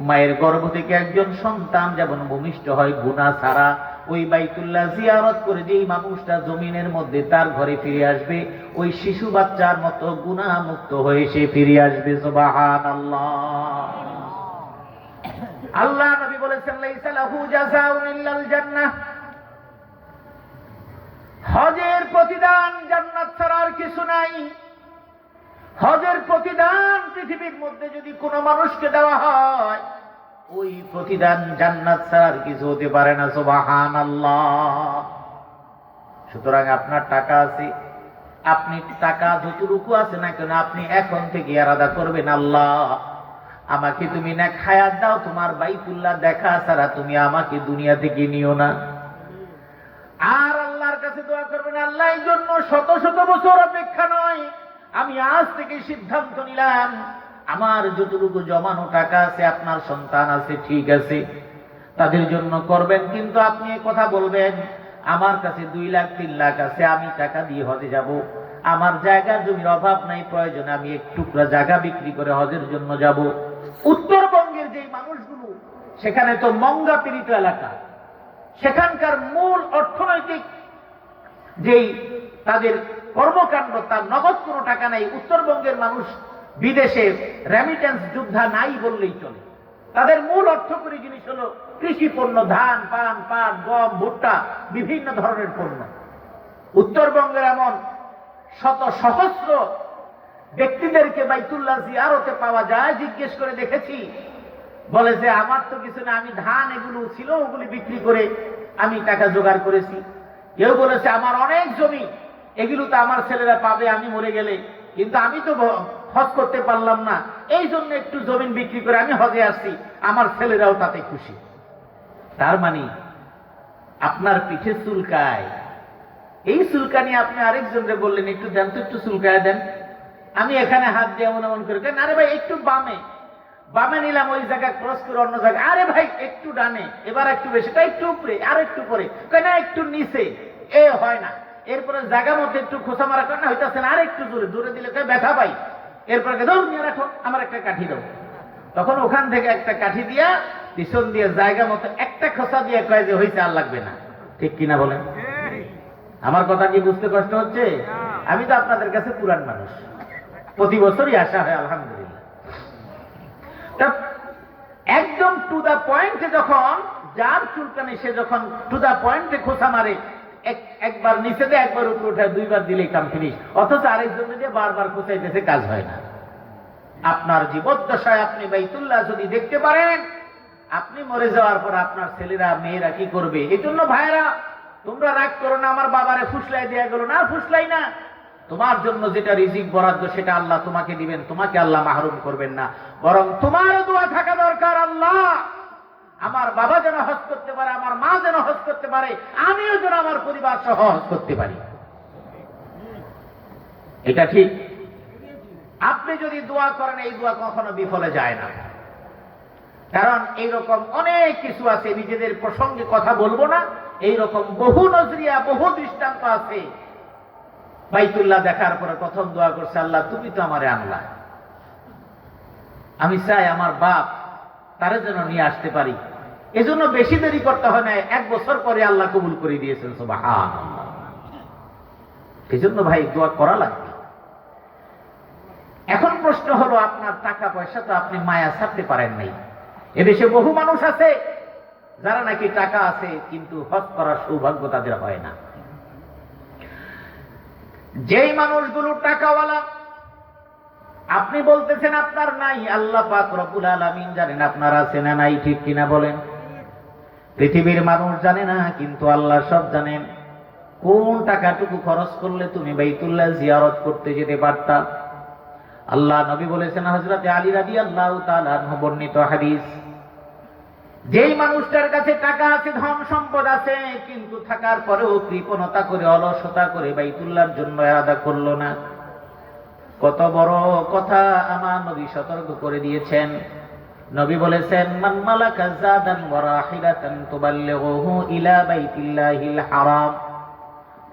মায়ের গর্ভ থেকে একজন সন্তান যেমন ভূমিষ্ঠ হয় গুনাহ ছাড়া, ওই বাইতুল্লাহ জিয়ারত করে যেই মানুষটা জমিনের মধ্যে তার ঘরে ফিরে আসবে, ওই শিশু বাচ্চার মতো গুনাহ মুক্ত হয়ে সে ফিরে আসবে। সুবহানাল্লাহ। আল্লাহ নবী বলেছেন, লাইসা লাহু জাযাউন ইল্লাল জান্নাহ, হজের প্রতিদান জান্নাত ছাড়া আর কিছু নাই। হজের প্রতিদান পৃথিবীর মধ্যে যদি কোনো মানুষকে দেওয়া হয়, ওই প্রতিদান জান্নাত ছাড়া আর কিছু হতে পারে না। সুবহানাল্লাহ। সুতরাং আপনার টাকা আছে, আপনি টাকা যতটুকু আছে না কেন, আপনি এখন থেকে ইরাদা করবেন, আল্লাহ আমাকে তুমি নেক হায়াত দাও, তোমার বাইতুল্লাহ দেখা ছাড়া তুমি আমাকে দুনিয়া থেকে নিও না। আর আল্লাহর কাছে দোয়া করবেন, আল্লাহ এই জন্য শত শত বছর অপেক্ষা নয়, আমি আজ থেকে সিদ্ধান্ত নিলাম, আমার যতটুকু জমানো টাকা আছে, আপনার সন্তান আছে, ঠিক আছে, তাদের জন্য করবেন, কিন্তু আপনি এই কথা বলবেন, আমার কাছে 2 লাখ 3 লাখ আছে, আমি টাকা দিয়ে হজে যাব, আমার জায়গা জমির অভাব নাই, প্রয়োজনে আমি এক টুকরা জায়গা বিক্রি করে হজের জন্য যাব। উত্তরবঙ্গের যে মানুষগুলো সেখানে তো মঙ্গা পীড়িত এলাকা, সেখানকার মূল অর্থনৈতিক যেই তাদের কর্মকাণ্ড, তার নগদ কোনো টাকা নাই। উত্তরবঙ্গের মানুষ বিদেশে রেমিটেন্স যোদ্ধা নাই বললেই চলে। তাদের মূল অর্থকরী জিনিস হলো কৃষি পণ্য, ধান, পান, পাট, গম, ভুট্টা, বিভিন্ন ধরনের পণ্য। উত্তরবঙ্গের এমন শত সহস্র ব্যক্তিদেরকে বাইতুল্লাহ জিয়ারতে পাওয়া যায়। জিজ্ঞেস করে দেখেছি, বলে যে আমার তো কিছু না, আমি ধান এগুলো ছিল ওগুলি বিক্রি করে আমি টাকা জোগাড় করেছি। কেউ বলেছে আমার অনেক জমি, এগুলো তো আমার ছেলেরা পাবে আমি মরে গেলে, কিন্তু আমি তো হজ করতে পারলাম না, এই জন্য একটু জমিন বিক্রি করে আমি হজে আসছি, আমার ছেলেরাও তাতে খুশি। তার মানে আপনার পিঠে চুলকায়, এই চুলকানি আপনি আরেকজনকে বললেন একটু দেন তো, একটু চুলকায় দেন। আমি এখানে হাত দিয়ে এমন এমন করে, আরে ভাই একটু বামে, বামে নিলাম, ওই জায়গায় ক্রস করে অন্য জায়গায়, আরে ভাই একটু ডানে, এবার একটু বেশি, একটু উপরে, আর একটু পরে, না একটু নিচে, এ হয় না। এরপরে জায়গা মধ্যে একটু খোসা মারা করে না হইতেছে না, আর একটু জোরে, জোরে দিলে ব্যথা পাই। এরপরে ধর নিয়ে রাখো, আমার একটা কাঠি দাও। তখন ওখান থেকে একটা কাঠি দিয়া পিছন দিয়ে জায়গা মতো একটা খোসা দিয়ে কয় যে হয়েছে, আর লাগবে না। ঠিক কিনা বলেন? আমার কথা কি বুঝতে কষ্ট হচ্ছে? আমি তো আপনাদের কাছে পুরান মানুষ, প্রতি বছরই আসা হয় আলহামদুলিল্লাহ। একদম টু দা পয়েন্টে যখন যার চুলকানি, সে যখন টু দা পয়েন্টে খোসা মারে, একবার নিচে দেয়, একবার উপরে উঠে, দুইবার দিলেই কাম ফিনিশ। অথচ আরেকজন দিয়ে বারবার খোঁচাইতেছে, কাজ হয় না। আপনার জীবদ্দশায় আপনি বাইতুল্লাহ যদি দেখতে পারেন, আপনি মরে যাওয়ার পর আপনার ছেলেরা মেয়েরা কি করবে? এই জন্য ভাইরা, তোমরা রাগ করো না, আমার বাবারে ফুসলাই দেয়া গেল না, ফুসলাই না। তোমার জন্য যেটা রিজিক বরাদ্দ সেটা আল্লাহ তোমাকে দিবেন, তোমাকে আল্লাহ মাহরুম করবেন না। বরং তোমারও দোয়া থাকা দরকার, আল্লাহ আমার বাবা যেন হজ করতে পারে, আমার মা যেন হজ করতে পারে, আমিও যেন আমার পরিবার সহ হজ করতে পারি। এটা ঠিক। আপনি যদি দোয়া করেন, এই দোয়া কখনো বিফলে যায় না। কারণ এইরকম অনেক কিছু আছে, নিজেদের প্রসঙ্গে কথা বলবো না, এইরকম বহু নজরিয়া, বহু দৃষ্টান্ত আছে। বাইতুল্লাহ দেখার পরে প্রথম দোয়া করছে, আল্লাহ তুমি তো আমারে আনলা, আমি চাই আমার বাপ তারে যেন নিয়ে আসতে পারি। এজন্য বেশি দেরি করতে হয় না, 1 বছর পরে আল্লাহ কবুল করে দিয়েছেন, সুবহানাল্লাহ। এজন্য ভাই দোয়া করা লাগবে। এখন প্রশ্ন হলো, আপনার টাকা পয়সা তো আপনি মায়া ছাড়তে পারেন নাই। এদেশে বহু মানুষ আছে যারা নাকি টাকা আছে, কিন্তু হজ করার সৌভাগ্য তাদের হয় না। যেই মানুষগুলো টাকাওয়ালা, আপনি বলতেছেন আপনার নাই, আল্লাহ পাক রব্বুল আলামিন জানেন আপনার আছে না নাই। ঠিক কিনা বলেন? পৃথিবীর মানুষ জানে না, কিন্তু আল্লাহ সব জানেন। কোন টাকাটুকু খরচ করলে তুমি বাইতুল্লাহ জিয়ারত করতে যেতে পারতা? আল্লাহ নবী বলেছেন, হযরত আলী রাদিয়াল্লাহু তাআলা আনহু বর্ণিত হাদিস, যেই মানুষটার কাছে টাকা আছে, ধন সম্পদ আছে, কিন্তু থাকার পরেও কৃপণতা করে, অলসতা করে বাইতুল্লাহর জন্য আদা করলো না, কত বড় কথা আমার নবী সতর্ক করে দিয়েছেন। নবী বলেছেন, মান মালাকা যাদান ওয়া রাহিলাতান তুবাল্লিগুহু ইলা বাইতিল্লাহিল হারাম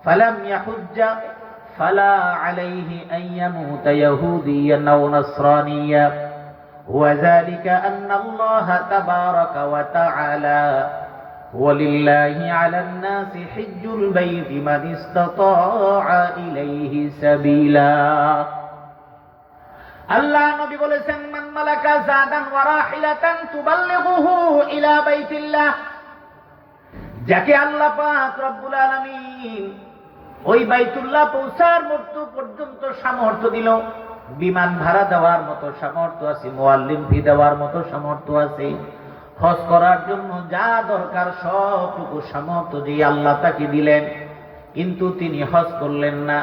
ফালাম ইয়াহুজ্জা ফালা আলাইহি আন ইয়ামুতা ইয়াহুদিয়ান আও নাসরানিয়া ওয়া যালিকা আন্না আল্লাহ তাবারাকা ওয়া তাআলা ওয়ালিল্লাহি আলান নাসি হিজ্জুল বাইতি মান ইসতাতাআ ইলাইহি সাবিলা। আল্লাহ নবী বলেছেন, মান মালাকা যাদান ওয়া রাহিলাতান তুবাল্লিগুহু ইলা বাইতিল্লাহ, যাকে আল্লাহ পাক রব্বুল আলামিন ওই বাইতুল্লাহ পৌঁছার মতো পর্যন্ত সামর্থ্য দিল, বিমান ভাড়া দেওয়ার মতো সামর্থ্য আছে, মুআল্লিম ফি দেওয়ার মতো সামর্থ্য আছে, হজ করার জন্য যা দরকার সবটুকু সামর্থ্য দিয়ে আল্লাহ তাকে দিলেন, কিন্তু তিনি হজ করলেন না।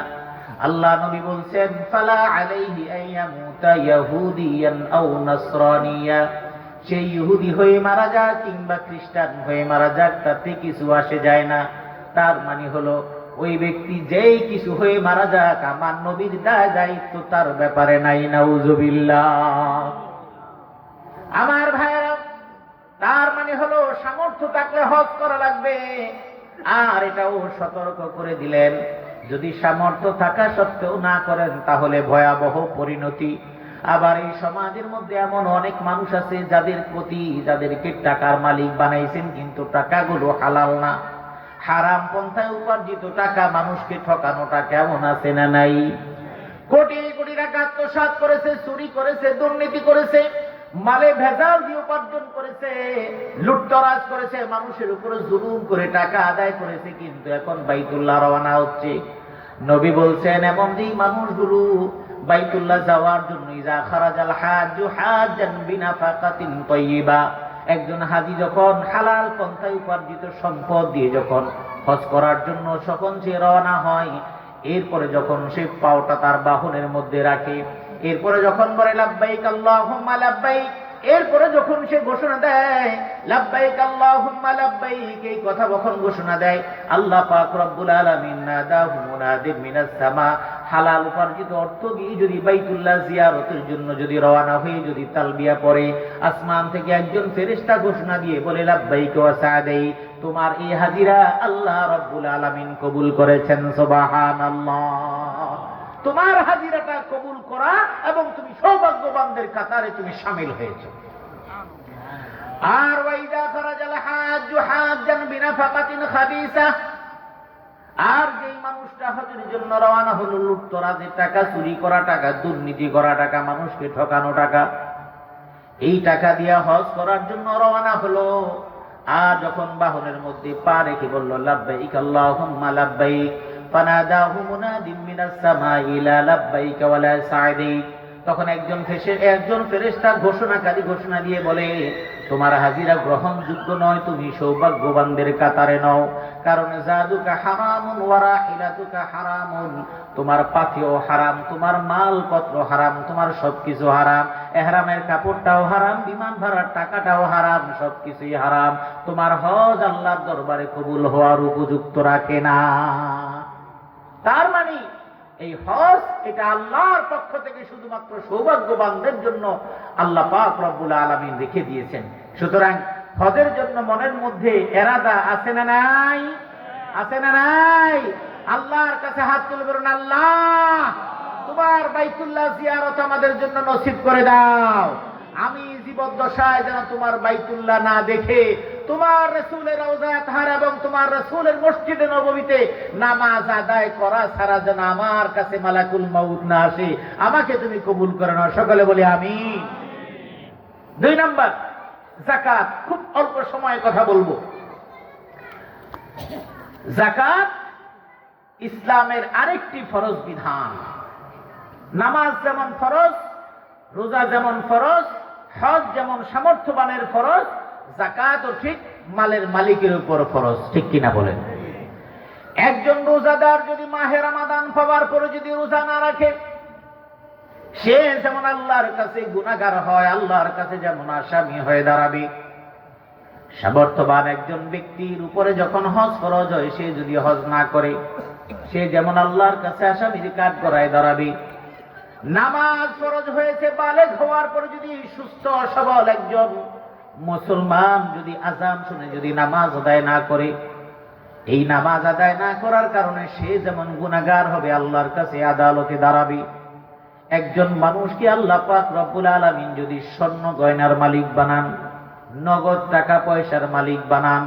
আল্লাহ নবী বলছেন, ফালা আলাইহি আইয়ামুতা ইয়াহুদিয়ান আও নাসরানিয়া, সেই ইহুদি হয়ে মারা যাক কিংবা খ্রিস্টান হয়ে মারা যাক, তাতে কিছু আসে যায় না। তার মানে হলো, ওই ব্যক্তি যেই কিছু হয়ে মারা যাক, আমার নবীর দায়িত্ব তার ব্যাপারে নাই। নাউজুবিল্লাহ। আমার ভাইয়েরা, তার মানে হলো সামর্থ্য থাকলে হজ করা লাগবে। আর এটাও সতর্ক করে দিলেন, যদি সামর্থ্য থাকা সত্ত্বেও না করেন তাহলে ভয়াবহ পরিণতি। আবার এই সমাজের মধ্যে এমন অনেক মানুষ আছে যাদেরকে টাকার মালিক বানাইছেন, কিন্তু টাকাগুলো হালাল না, হারাম পন্থায় উপার্জিত টাকা। মানুষকে ঠকানোটা কেমন আছে না নাই? কোটি কোটি টাকা আত্মসাৎ করেছে, চুরি করেছে, দুর্নীতি করেছে, মালে ভেজাল দিয়ে উপার্জন করেছে, লুটতরাজ করেছে, মানুষের উপরে জুলুম করে টাকা আদায় করেছে, কিন্তু এখন বাইতুল্লাহ রওনা হচ্ছে। নবী বলছেন এমন যেই মানুষগুলো বাইতুল্লাহ যাওয়ার জন্য ইজা খারাজাল হাজ্জু হাজ্জান বিনাফাকাতিন তাইয়্যিবা, একজন হাজী যখন হালাল পন্থায় উপার্জিত সম্পদ দিয়ে যখন হজ করার জন্য যখন সে রওনা হয়, এরপরে যখন সে পাওটা তার বাহনের মধ্যে রাখে, এরপরে যখন বলে লাব্বাইক আল্লাহুম্মা লাব্বাইক, এরপরে যখন সে ঘোষণা দেয় লাব্বাইক আল্লাহুম্মা লাব্বাইক, এই কথা যখন ঘোষণা দেয়, আল্লাহ পাক রব্বুল আলামিন নাদাহু মুনাদিন মিনাস সামা, হালাল উপার্জিত অর্থ দিয়ে যদি বাইতুল্লাহ জিয়ারতের জন্য যদি রওনা হয়ে যদি তালবিয়া পড়ে, আসমান থেকে একজন ফেরেশতা ঘোষণা দিয়ে বলে লাব্বাইক ওয়া সাদাই, তোমার এই হাজিরা আল্লাহ রব্বুল আলামিন কবুল করেছেন। সুবহানাল্লাহ। তোমার হাজিরাটা কবুল করা এবং তুমি সৌভাগ্যবানদের কাতারে তুমি শামিল হয়েছো। আর ওয়াইদা খারাজাল হাজ্জু হাজ্জান বিনাফাকাতিন খাবিসা, আর যেই মানুষটা হজের জন্য রওনা হলো লুটতরাজের টাকা, চুরি করা টাকা, দুর্নীতি করা টাকা, মানুষকে ঠকানো টাকা, এই টাকা দিয়া হজ করার জন্য রওনা হলো, আর যখন বাহনের মধ্যে পা রেখে বলল লাব্বাইক আল্লাহুম্মা লাব্বাইক, ফানাদাহু মুনাদিম মিনাস সামাই লা লাব্বাইক ওয়া লা সা'দাইক, তখন একজন ফেরেশতা ঘোষণাকারী ঘোষণা দিয়ে বলে তোমার হাজিরা গ্রহণযোগ্য নয়, তুমি সৌভাগ্যবানদের কাতারে নও, কারণ জাদুকা হারামুন ওয়া রাহিলাতুকা হারামুন, তোমার পাথেও হারাম, তোমার মালপত্র হারাম, তোমার সবকিছু হারাম, ইহরামের কাপড়টাও হারাম, বিমান ভাড়ার টাকাটাও হারাম, সবকিছুই হারাম, তোমার হজ আল্লাহর দরবারে কবুল হওয়ার উপযুক্ত রাখে না। তার মানে এই হজ এটা আল্লাহর পক্ষ থেকে শুধুমাত্র সৌভাগ্যবানদের জন্য আল্লাহ পাক রব্বুল আলামিন রেখে দিয়েছেন। সুতরাং হজের জন্য মনের মধ্যে এরাদা আছে না নাই? আছে না নাই? আল্লাহর কাছে হাত তুলে বলুন, আল্লাহ তোমার বাইতুল্লাহ জিয়ারত আমাদের জন্য নসিব করে দাও। আমি জীবদ্দশায় যেন তোমার বাইতুল্লাহ না দেখে তোমার রাসূলের রওজায়ে তাহারা এবং তোমার রাসূলের মসজিদে নববীতে নামাজ আদায় করা ছাড়া যেন আমার কাছে মালাকুল মউত না আসে, আমাকে তুমি কবুল করে নাও। সকলে বলি আমিন। 2 নাম্বার যাকাত, খুব অল্প সময়ে কথা বলবো। যাকাত ইসলামের আরেকটি ফরজ বিধান। নামাজ যেমন ফরজ, রোজা যেমন ফরজ, হজ যেমন সামর্থ্যবানের ফরজ, যাকাতও ঠিক মালের মালিকের উপর ফরজ। ঠিক কিনা বলেন? একজন রোজাদার যদি মাহে রমাদান পাওয়ার পরে যদি রোজা না রাখে, সে যেমন আল্লাহর কাছে গুনাহগার হয়, আল্লাহর কাছে যেমন আসামি হয়ে দাঁড়াবে। সামর্থ্যবান একজন ব্যক্তির উপরে যখন হজ ফরজ হয়, সে যদি হজ না করে, সে যেমন আল্লাহর কাছে আসামির কাঠগড়ায় দাঁড়াবে। নামাজ ফরজ হয়েছে বালেগ হওয়ার পরে যদি সুস্থ সবল একজন মুসলমান যদি আযান শুনে যদি নামাজ আদায় না করে, এই নামাজ আদায় না করার কারণে সে যেমন গুনাহগার হবে, আল্লাহর কাছে আদালতে দাঁড়াবে। একজন মানুষকে আল্লাহ পাক রব্বুল আলামিন যদি স্বর্ণ গয়নার মালিক বানান, নগদ টাকা পয়সার মালিক বানান,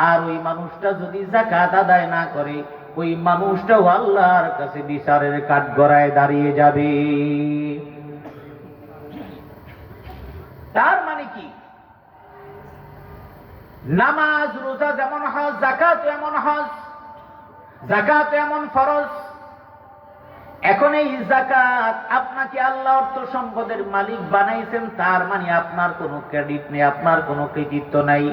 আর ওই মানুষটা যদি যাকাত আদায় না করে, ওই মানুষটাও আল্লাহর কাছে বিচারের কাঠগড়ায় দাঁড়িয়ে যাবে। তার মানে কি? নামাজ রোজা যেমন হজ, যাকাত এমন হজ, যাকাত এমন ফরজ। এখন এই যাকাত আপনাকে আল্লাহ অর্থ সম্পদের মালিক বানাইছেন, তার মানে আপনার কোনো ক্রেডিট নেই, আপনার কোনো কৃতিত্ব নাই।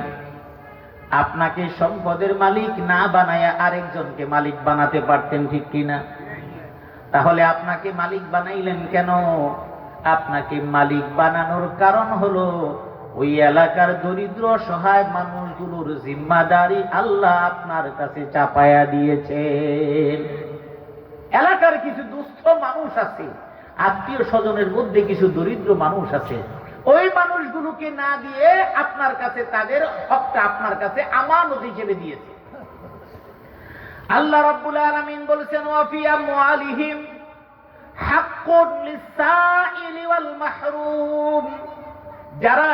আপনাকে সম্পদের মালিক না বানায়া আরেকজনকে মালিক বানাতে পারতেন, ঠিক কিনা? তাহলে আপনাকে মালিক বানাইলেন কেন? আপনাকে মালিক বানানোর কারণ হলো ওই এলাকার দরিদ্র সহায় মানুষগুলোর জিম্মাদারি আল্লাহ আপনার কাছে চাপায়া দিয়েছেন। এলাকার কিছু দুস্থ মানুষ আছে, আত্মীয় স্বজনের মধ্যে কিছু দরিদ্র মানুষ আছে, ওই মানুষগুলোকে না দিয়ে আপনার কাছে তাদের হকটা আপনার কাছে আমানত হিসেবে দিয়েছে। আল্লাহ রাব্বুল আলামিন বলেছেন ওয়া ফি আমওয়ালিহিম হাক্ক হাক্কুন লিসাইলি ওয়াল মাহরুম, যারা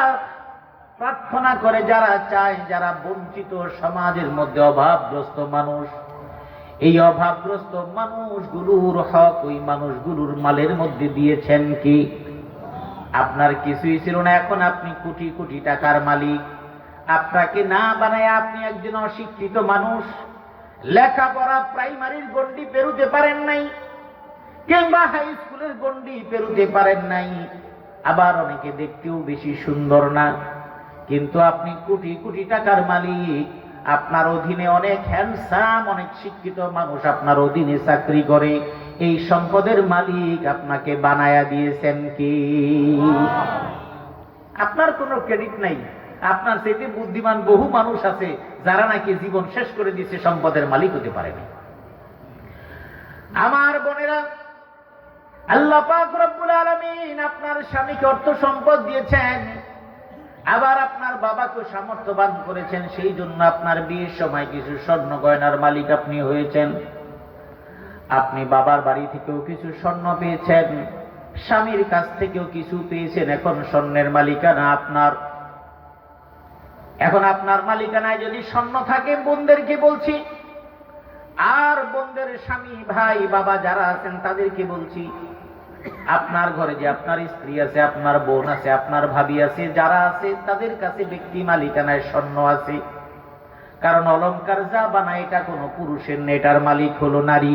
প্রার্থনা করে, যারা চায়, যারা বঞ্চিত, সমাজের মধ্যে অভাবগ্রস্ত মানুষ, এই অভাবগ্রস্ত মানুষগুলোর হক ওই মানুষগুলোর মালের মধ্যে দিয়েছেন কি? আপনার কিছুই ছিল না, এখন আপনি কোটি কোটি টাকার মালিক। আপনাকে না বানায় আপনি একজন অশিক্ষিত মানুষ, লেখাপড়া প্রাইমারির গণ্ডি পেরুতে পারেন নাই, কিংবা হাই স্কুলের গণ্ডি পেরুতে পারেন নাই, আবার অনেকে দেখতেও বেশি সুন্দর না, কিন্তু আপনি কোটি কোটি টাকার মালিক। আপনার অধীনে অনেক হ্যান্ডসাম, অনেক শিক্ষিত মানুষ আপনার অধীনে চাকরি করে। এই সম্পদের মালিক আপনাকে বানায়া দিয়েছেন কি? আপনার কোনো ক্রেডিট নাই। আপনার চেয়ে বুদ্ধিমান বহু মানুষ আছে যারা নাকি জীবন শেষ করে দিয়েছে, সম্পদের মালিক হতে পারেনি। আমার বোনেরা, আল্লাহ পাক রব্বুল আলামিন আপনার স্বামীকে অর্থ সম্পদ দিয়েছেন, আবার আপনার বাবাকে সামর্থ্যবান করেছেন, সেই জন্য আপনার বিয়ের সময় কিছু স্বর্ণ গয়নার মালিক আপনি হয়েছেন। আপনি বাবার বাড়ি থেকেও কিছু স্বর্ণ পেয়েছেন, স্বামীর কাছ থেকেও কিছু পেয়েছেন। এখন স্বর্ণের মালিকানা আপনার। এখন আপনার মালিকানায় যদি স্বর্ণ থাকে, বোনদেরকে বলছি, আর বোনদের স্বামী, ভাই, বাবা যারা আছেন তাদেরকে বলছি, আপনার ঘরে যে আপনার স্ত্রী আছে, আপনার বোন আছে, আপনার ভাবি আছে, যারা আছে তাদের কাছে ব্যক্তি মালিকানায় স্বর্ণ আছে। কারণ অলংকার যা বানায় এটা কোনো পুরুষের নেই, এটার মালিক হলো নারী।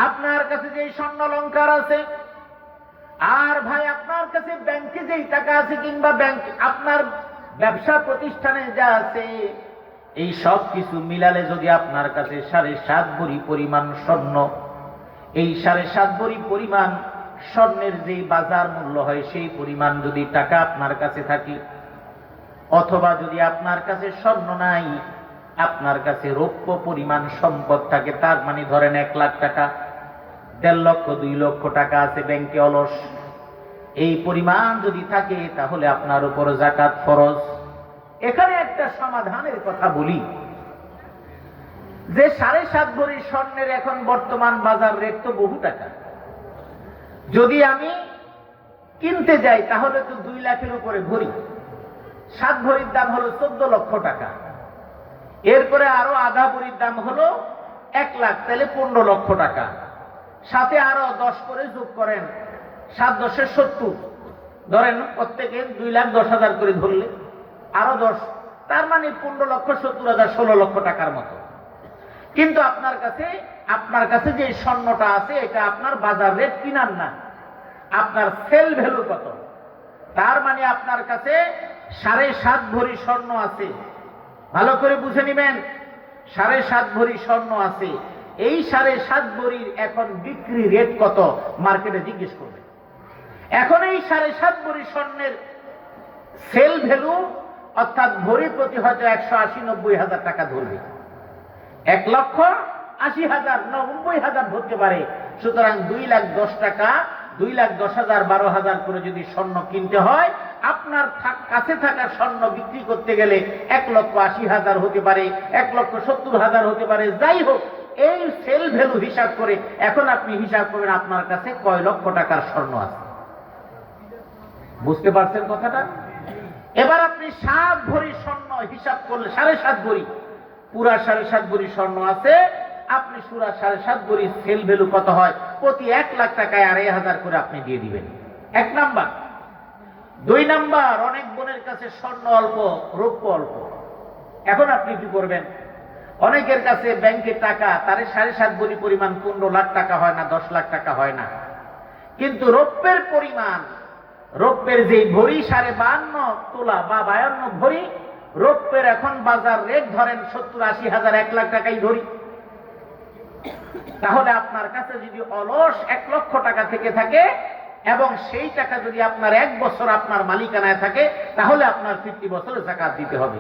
আপনার কাছে যে স্বর্ণ অলংকার আছে, আর ভাই আপনার কাছে ব্যাংকে যেই টাকা আছে, কিংবা ব্যাংক আপনার ব্যবসা প্রতিষ্ঠানে যা আছে, এই সব কিছু মিলালে যদি আপনার কাছে 7.5 ভরি পরিমাণ স্বর্ণ, এই 7.5 ভরি পরিমাণ স্বর্ণের যে বাজার মূল্য হয়, সেই পরিমাণ যদি টাকা আপনার কাছে থাকে, অথবা যদি আপনার কাছে স্বর্ণ নাই, আপনার কাছে রৌপ্য পরিমাণ সম্পদ থাকে, তার মানে ধরেন 1 লাখ টাকা, 1.5 লক্ষ 2 লক্ষ টাকা আছে ব্যাংকে অলস, এই পরিমাণ যদি থাকে, তাহলে আপনার উপর যাকাত ফরজ। এখানে একটা সমাধানের কথা বলি, যে 7.5 ভরি স্বর্ণের এখন বর্তমান বাজার রেট তো বহু টাকা। যদি আমি কিনতে যাই তাহলে তো 2 লাখের উপরে ভরি। 7 ভরির দাম হলো 14 লক্ষ টাকা, এরপরে আরো আধা ভরির দাম হলো 1 লাখ, তাহলে 15 লক্ষ টাকা। সাথে আরো 10 করে যোগ করেন, 7 10 70, ধরেন প্রত্যেকে 2,10,000 করে ধরলে আরো 10, তার মানে 15,70,000, 16 লক্ষ টাকার মতো। কিন্তু আপনার কাছে যে স্বর্ণটা আছে, এটা আপনার বাজার রেট কিনার না, আপনার সেল ভ্যালু কত। তার মানে আপনার কাছে 7.5 ভরি স্বর্ণ আছে। ভালো করে বুঝে নিবেন, 7.5 ভরি স্বর্ণ আছে। এই 7.5 ভরির এখন বিক্রি রেট কত মার্কেটে জিজ্ঞেস করবে। এখন এই 7.5 ভরি স্বর্ণের সেল ভ্যালু, অর্থাৎ ভরি প্রতি হয়তো 180-90 হাজার টাকা ধরবে, 1,80,000 90,000 ধরতে পারে। সুতরাং 2,10,000 টাকা, 2,10,000 12,000 করে যদি স্বর্ণ কিনতে হয়, আপনার কাছে থাকা স্বর্ণ বিক্রি করতে গেলে 1,80,000 হতে পারে, 1,70,000 হতে পারে, যাই হোক, এই সেল ভ্যালু হিসাব করে এখন আপনি হিসাব করবেন আপনার কাছে কয় লক্ষ টাকার স্বর্ণ আছে। বুঝতে পারছেন কথাটা? এবার আপনি 7 ভরি স্বর্ণ হিসাব করলে, 7.5 ভরি, পুরা 7.5 ভরি স্বর্ণ আছে, আপনি পুরা 7.5 ভরি সেল ভ্যালু কত হয়, প্রতি 1 লাখ টাকায় 2,500 করে আপনি দিয়ে দিবেন। 1 নাম্বার। 2 নাম্বার, অনেক বোনের কাছে স্বর্ণ অল্প, রৌপ্য অল্প। এখন আপনি কি করবেন? অনেকের কাছে ব্যাংকে টাকা, তারে 7.5 ভরি পরিমাণ 15 লাখ টাকা হয় না, 10 লাখ টাকা হয় না, কিন্তু রৌপ্যের পরিমাণ, রৌপ্যের যে ভরি 52 তোলা বা 52 ভরি, রৌপ্যের এখন বাজার রেট ধরেন 70-80 হাজার, 1 লাখ টাকাই ধরি। তাহলে আপনার কাছে যদি অলস 1 লক্ষ টাকা থেকে থাকে, এবং সেই টাকা যদি আপনার 1 বছর আপনার মালিকানায় থাকে, তাহলে আপনার 50 বছর যাকাত দিতে হবে।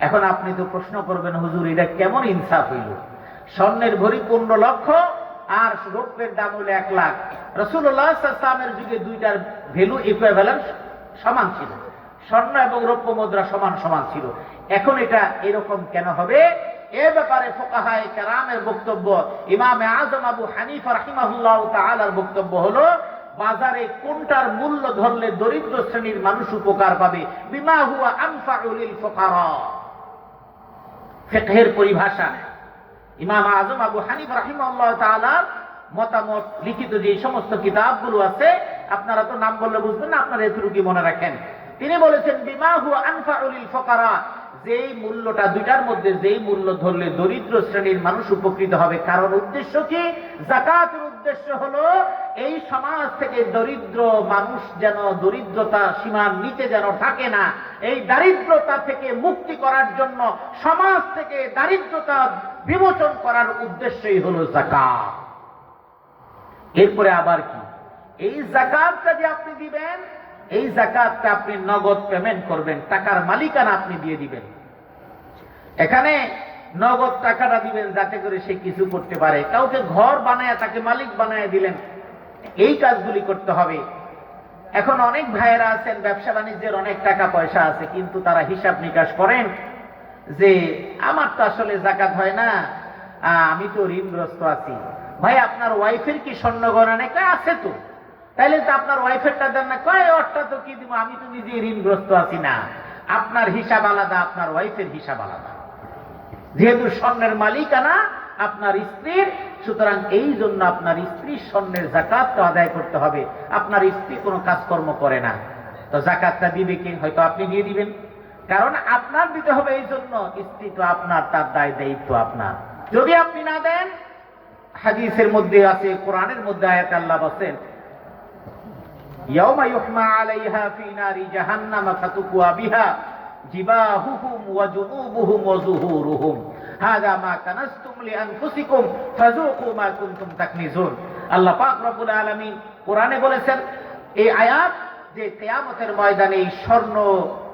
এখন আপনি তো প্রশ্ন করবেন, হুজুর এটা কেমন ইনসাফ হইল? স্বর্ণের ভরি 15 লক্ষ আর রৌপ্যের দাম হলো 1 লাখ। রাসূলুল্লাহ সাল্লাল্লাহু আলাইহি ওয়াসাল্লামের যুগে দুইটার ভ্যালু ইকুইভ্যালেন্ট, সমান ছিল, স্বর্ণ এবং রৌপ্য মুদ্রা সমান সমান ছিল। এখন এটা এরকম কেন হবে? এ ব্যাপারে ফুকাহায়ে কেরামের বক্তব্য, ইমামে আজম আবু হানিফা রাহিমাহুল্লাহ তাআলার বক্তব্য হলো, বাজারে কোনটার মূল্য ধরলে দরিদ্র শ্রেণীর মানুষ উপকার পাবে, বিমা হুয়া আনফাউ লিল ফুকারা। ফিকহের পরিভাষা ইমাম আজম আবু হানিফা রাহিমাহুল্লাহ তাআলার মতামত লিখিত যে সমস্ত কিতাবগুলো আছে, আপনারা তো নাম বললে বুঝবেন না, আপনারা এতটুকু মনে রাখেন। তিনি বলেছেন বিমা হুয়া আনফাউ লিল ফুকারা, যেই মূল্যটা, দুইটার মধ্যে যেই মূল্য ধরলে দরিদ্র শ্রেণীর মানুষ উপকৃত হবে। কারণ উদ্দেশ্য কি? যাকাতের উদ্দেশ্য হলো এই সমাজ থেকে দরিদ্র মানুষ যেন দরিদ্রতা সীমার নিচে যেন থাকে না, এই দারিদ্রতা থেকে মুক্তি করার জন্য, সমাজ থেকে দারিদ্রতা বিমোচন করার উদ্দেশ্যই হলো যাকাত। এরপরে আবার কি? এই যাকাতটা যে আপনি দিবেন, এই যাকাতটা আপনি নগদ পেমেন্ট করবেন, টাকার মালিকানা আপনি দিয়ে দিবেন। এখানে নগদ টাকাটা দিবেন যাতে করে সে কিছু করতে পারে। কাউকে ঘর বানায় তাকে মালিক বানায় দিলেন, এই কাজগুলি করতে হবে। এখন অনেক ভাইয়েরা আছেন, ব্যবসা বাণিজ্যের অনেক টাকা পয়সা আছে, কিন্তু তারা হিসাব নিকাশ করেন যে আমার তো আসলে যাকাত হয় না, আমি তো ঋণগ্রস্ত আছি। ভাই, আপনার ওয়াইফের কি স্বর্ণ গয়না নেই? আছে তো, তাইলে তো আপনার ওয়াইফেরটা দেন না। কয় ওরটা তো কি দিব, আমি তো নিজে ঋণগ্রস্ত আছি। না, আপনার হিসাব আলাদা, আপনার ওয়াইফের হিসাব আলাদা। যেহেতু স্বর্ণের মালিকানা আপনার স্ত্রীর, সুতরাং এই জন্য আপনার স্ত্রীর স্বর্ণের যাকাতটা আদায় করতে হবে। আপনার স্ত্রী কোনো কাজকর্ম করে না, তো যাকাতটা দিবে কে? হয়তো আপনি দিয়ে দিবেন, কারণ আপনার দিতে হবে। এই জন্য স্ত্রী তো আপনার, তার দায় দায়িত্ব আপনার। যদি আপনি না দেন, হাদিসের মধ্যে আছে, কোরআনের মধ্যে আয়াতে আল্লাহ বলেন, ইয়াউমা ইউহমা আলাইহা ফি নারি জাহান্নাম ফাতুকুয়া বিহা জিবাহুহুম ওয়া জুনুবুহুম ওয়া যুহুরুহুম হাযা মা কানাসতুম লিআনফুসিকুম ফাযুকু মা কুনতুম তাকনিজুন। আল্লাহ পাক রব্বুল আলামিন কোরআনে বলেছেন এই আয়াত, যে কিয়ামতের ময়দানে স্বর্ণ,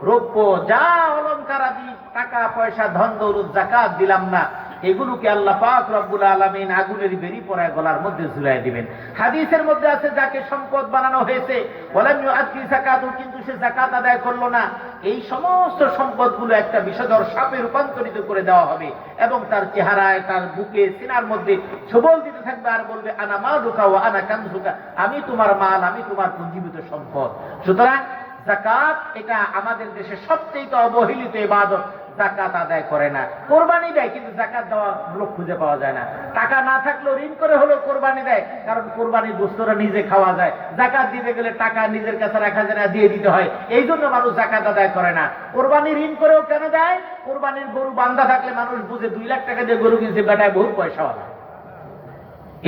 রৌপ্য, যা অলংকার আদি, টাকা পয়সা, ধন দৌলত, যাকাত দিলাম না, এগুলোকে আল্লাহ পাক রব্বুল আলামিন আগুনের বেরি পড়ায় গলার মধ্যে ঝুলাই দিবেন। হাদিসের মধ্যে আছে, যাকে সম্পদ বানানো হয়েছে, ওয়ালাম ইউআদ্দি যাকাতু, কিন্তু সে যাকাত আদায় করলো না, এই সমস্ত সম্পদগুলো একটা বিষধর সাপে রূপান্তরিত করে দেওয়া হবে এবং তার চেহারায়, তার বুকে, সিনার মধ্যে ছবল দিতে থাকবে আর বলবে, আনা মালুকা ওয়া আনা কানজুকা, আমি তোমার মাল, আমি তোমার পুঞ্জীভূত সম্পদ। সুতরাং যাকাত এটা আমাদের দেশে সবচেয়ে অবহেলিত ইবাদত। যাকাত আদায় করে না, কোরবানি দেয়, কিন্তু যাকাত দেওয়ার লোক খুঁজে পাওয়া যায় না। টাকা না থাকলেও ঋণ করে হলেও কোরবানি দেয়, কারণ কোরবানির গোশতটা নিজে খাওয়া যায়। যাকাত দিতে গেলে টাকা নিজের কাছে রাখা যায় না, দিয়ে দিতে হয়। এই জন্য মানুষ যাকাত আদায় করে না। কোরবানি ঋণ করেও কেন দেয়? কোরবানির গরু বান্ধা থাকলে মানুষ বুঝে 2 লাখ টাকা দিয়ে গরু কিনছে, বেটায় বহুত পয়সাওয়ালা।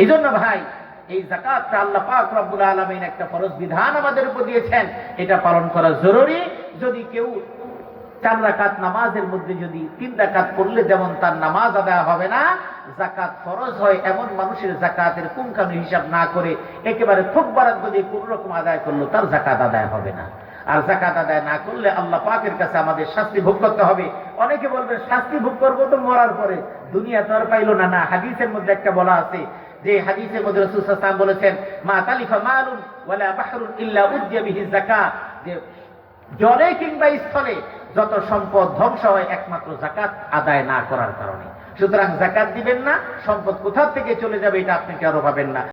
এই জন্য ভাই, এই যাকাতটা আল্লাহ পাক রব্বুল আলামিন একটা ফরজ বিধান আমাদের উপর দিয়েছেন, এটা পালন করা জরুরি। যদি কেউ 4 রাকাত নামাজের মধ্যে যদি 3 রাকাত পড়লে যেমন তার নামাজ আদায় হবে না, যাকাত ফরজ হয় এমন মানুষের যাকাতের পুঙ্খানু হিসাব না করে একেবারে থোকবারাদ্দ দিয়ে কোন রকম আদায় করলো, তার যাকাত আদায় হবে না। আর যাকাত আদায় না করলে আল্লাহ পাকের কাছে আমাদের শাস্তি ভোগ করতে হবে। অনেকে বলবে শাস্তি ভোগ করবো তো মরার পরে, দুনিয়া তো আর পাইলো না। না, হাদিসের মধ্যে একটা বলা আছে, যে হাদিসের মধ্যে রাসূল সাল্লাল্লাহু আলাইহি ওয়াসাল্লাম বলেছেন, মা তালিফা মালুন ওয়ালা বাহরুন ইল্লা উদ্দিয়া বিহি যাকাত, যে জলে কিংবা স্থলে যত সম্পদ ধ্বংস হয় একমাত্র যাকাত আদায় না করার কারণে। সুতরাং যাকাত দিবেন না, সম্পদ কোথা থেকে চলে যাবে এটা আপনি কারো পাবেন না।